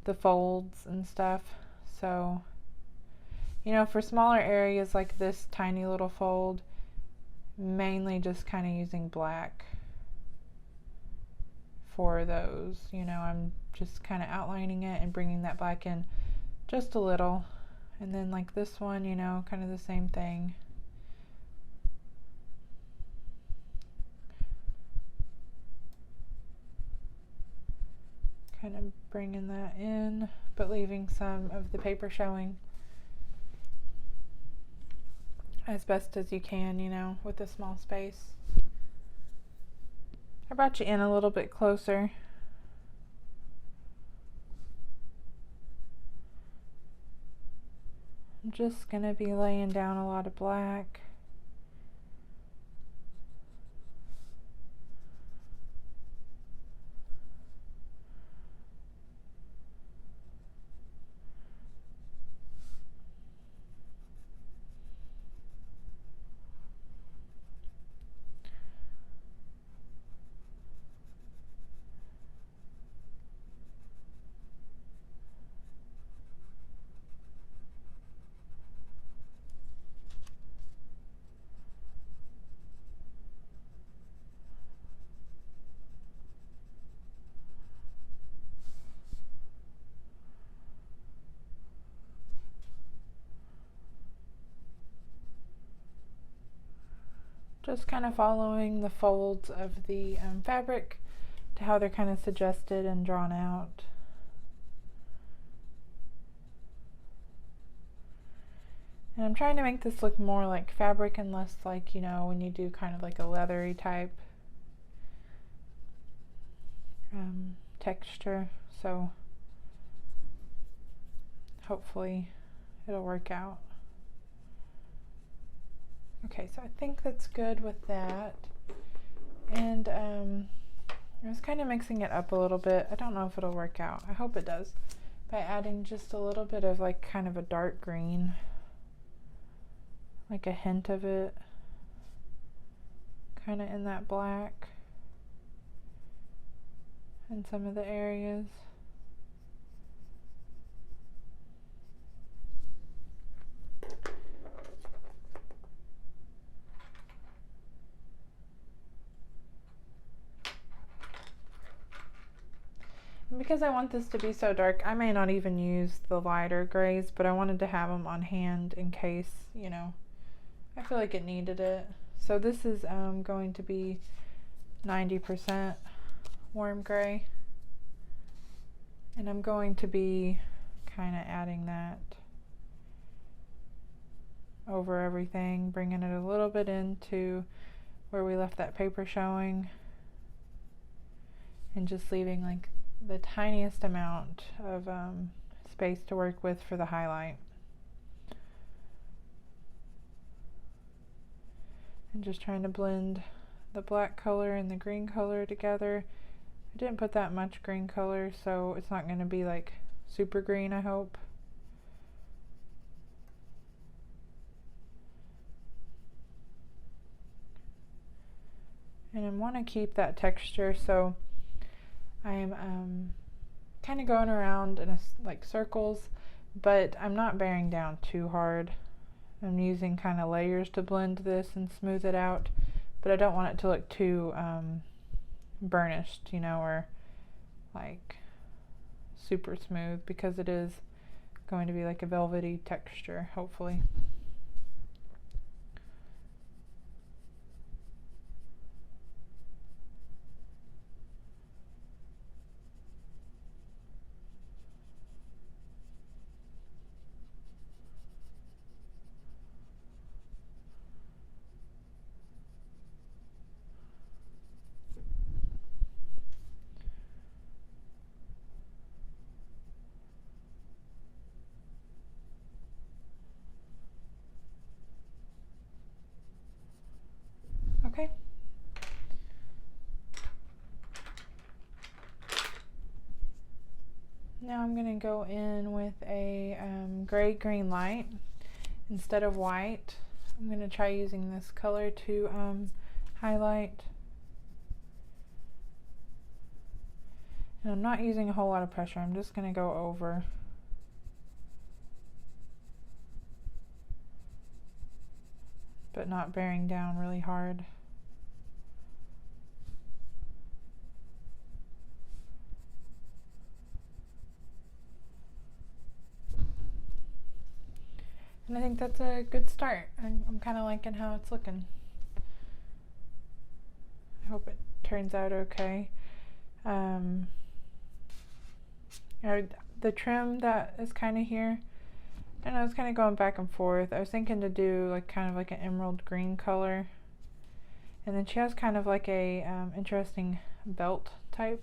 the folds and stuff. So, you know, for smaller areas like this tiny little fold, mainly just kind of using black for those. You know, I'm just kind of outlining it and bringing that black in just a little. And then like this one, you know, kind of the same thing. Kind of bringing that in, but leaving some of the paper showing as best as you can, you know, with a small space. I brought you in a little bit closer. I'm just going to be laying down a lot of black. Just kind of following the folds of the fabric to how they're kind of suggested and drawn out. And I'm trying to make this look more like fabric and less like, you know, when you do kind of like a leathery type texture. So hopefully it'll work out. Okay, so I think that's good with that. And I was kind of mixing it up a little bit. I don't know if it'll work out. I hope it does. By adding just a little bit of like kind of a dark green, like a hint of it, kind of in that black in some of the areas. And because I want this to be so dark, I may not even use the lighter grays, but I wanted to have them on hand in case, you know, I feel like it needed it. So this is going to be 90% warm gray. And I'm going to be kind of adding that over everything, bringing it a little bit into where we left that paper showing, and just leaving like the tiniest amount of space to work with for the highlight. And just trying to blend the black color and the green color together. I didn't put that much green color, so it's not going to be like super green, I hope. And I want to keep that texture, so I am kind of going around in like circles, but I'm not bearing down too hard. I'm using kind of layers to blend this and smooth it out, but I don't want it to look too burnished, you know, or like super smooth, because it is going to be like a velvety texture, hopefully. Okay. Now I'm going to go in with a gray-green light instead of white. I'm going to try using this color to highlight. And I'm not using a whole lot of pressure. I'm just going to go over. But not bearing down really hard. And I think that's a good start. I'm kind of liking how it's looking. I hope it turns out okay. The trim that is kind of here, I know it's kind of going back and forth. I was thinking to do like kind of like an emerald green color. And then she has kind of like a interesting belt type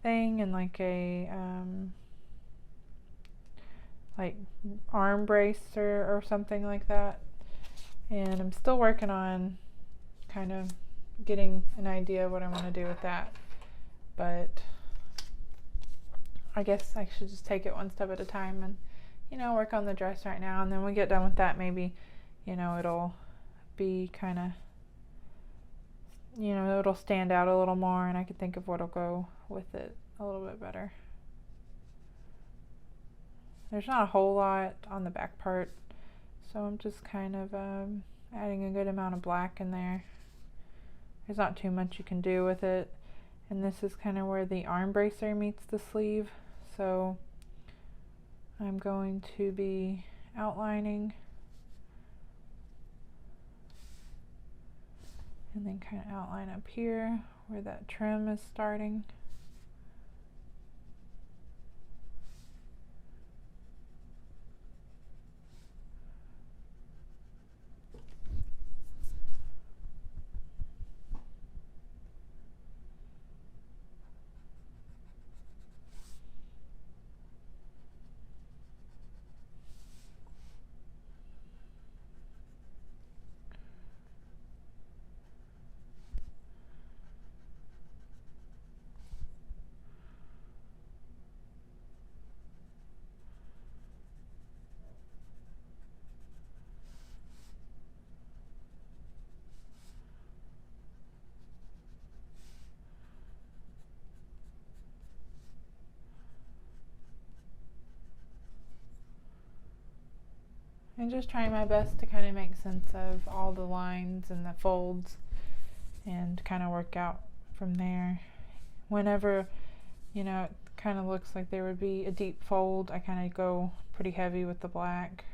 thing, and like a like arm brace or something like that. And I'm still working on kind of getting an idea of what I want to do with that, but I guess I should just take it one step at a time and, you know, work on the dress right now, and then when we get done with that, maybe, you know, it'll be kind of, you know, it'll stand out a little more, and I can think of what'll go with it a little bit better. There's not a whole lot on the back part, so I'm just kind of adding a good amount of black in there. There's not too much you can do with it, and this is kind of where the arm bracer meets the sleeve, so I'm going to be outlining and then kind of outline up here where that trim is starting. And just trying my best to kind of make sense of all the lines and the folds and kind of work out from there. Whenever, you know, it kind of looks like there would be a deep fold, I kind of go pretty heavy with the black.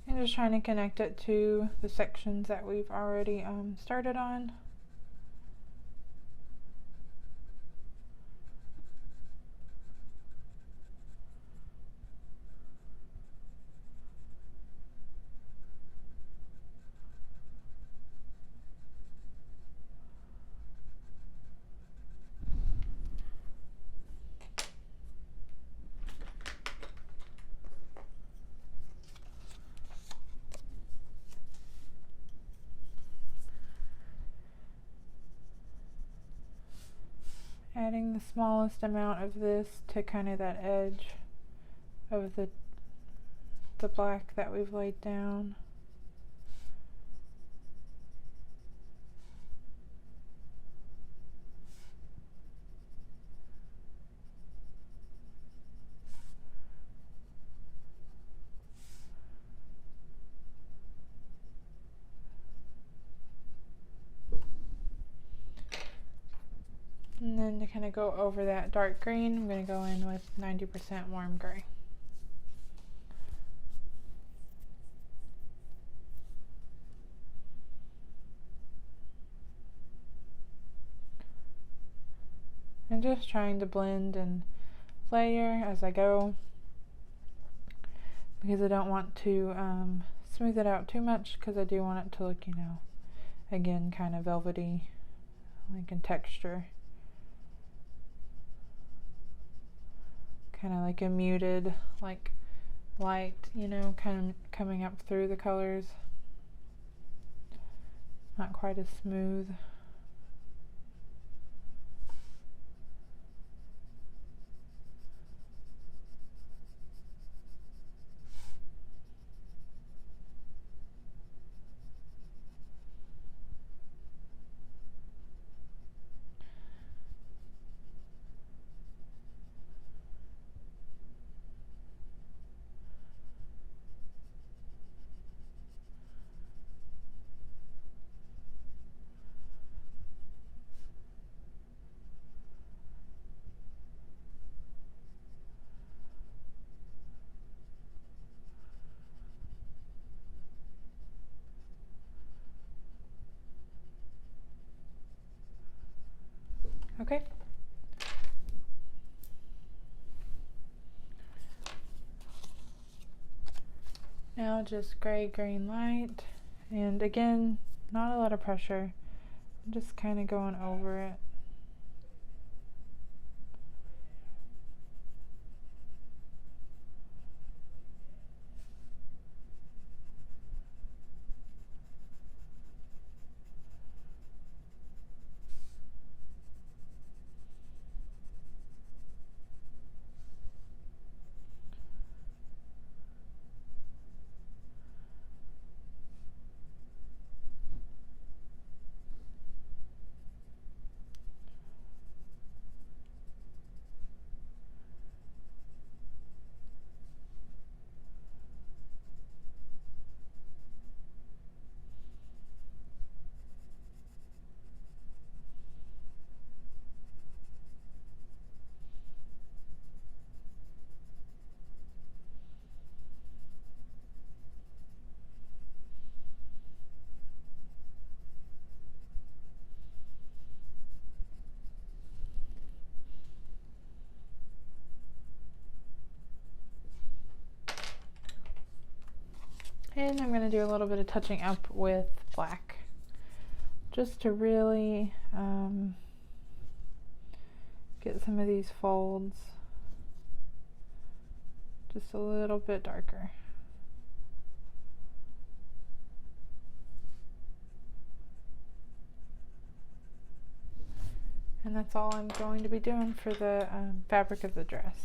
And just trying to connect it to the sections that we've already started on. Adding the smallest amount of this to kind of that edge of the black that we've laid down. And then to kind of go over that dark green, I'm going to go in with 90% warm gray. And just trying to blend and layer as I go, because I don't want to smooth it out too much, because I do want it to look, you know, again, kind of velvety, like in texture. Kind of like a muted, like light, you know, kind of coming up through the colors. Not quite as smooth. Okay. Now just gray, green, light, and again, not a lot of pressure. I'm just kind of going over it. And I'm going to do a little bit of touching up with black, just to really get some of these folds just a little bit darker. And that's all I'm going to be doing for the fabric of the dress.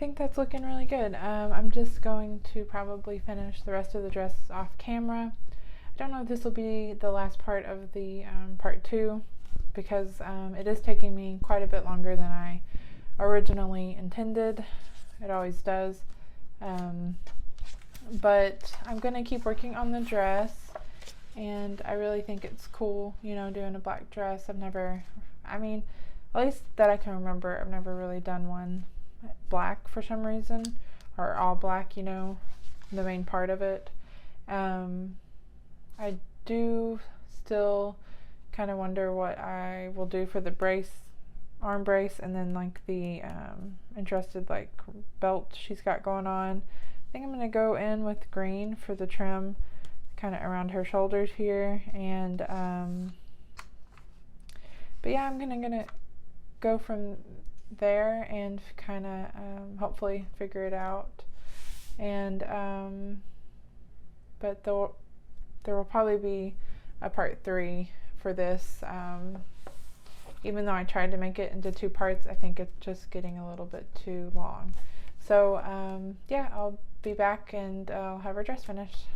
think that's looking really good. I'm just going to probably finish the rest of the dress off camera. I don't know if this will be the last part of the part 2, because it is taking me quite a bit longer than I originally intended. It always does. But I'm going to keep working on the dress, and I really think it's cool, you know, doing a black dress. At least that I can remember, I've never really done one black for some reason, or all black, you know, the main part of it. I do still kind of wonder what I will do for the brace, arm brace, and then like the interested like belt she's got going on. I think I'm going to go in with green for the trim kind of around her shoulders here, and but yeah, I'm gonna go from there and kind of hopefully figure it out. And but there will probably be a part 3 for this. Even though I tried to make it into 2 parts, I think it's just getting a little bit too long. So yeah, I'll be back and I'll have her dress finished.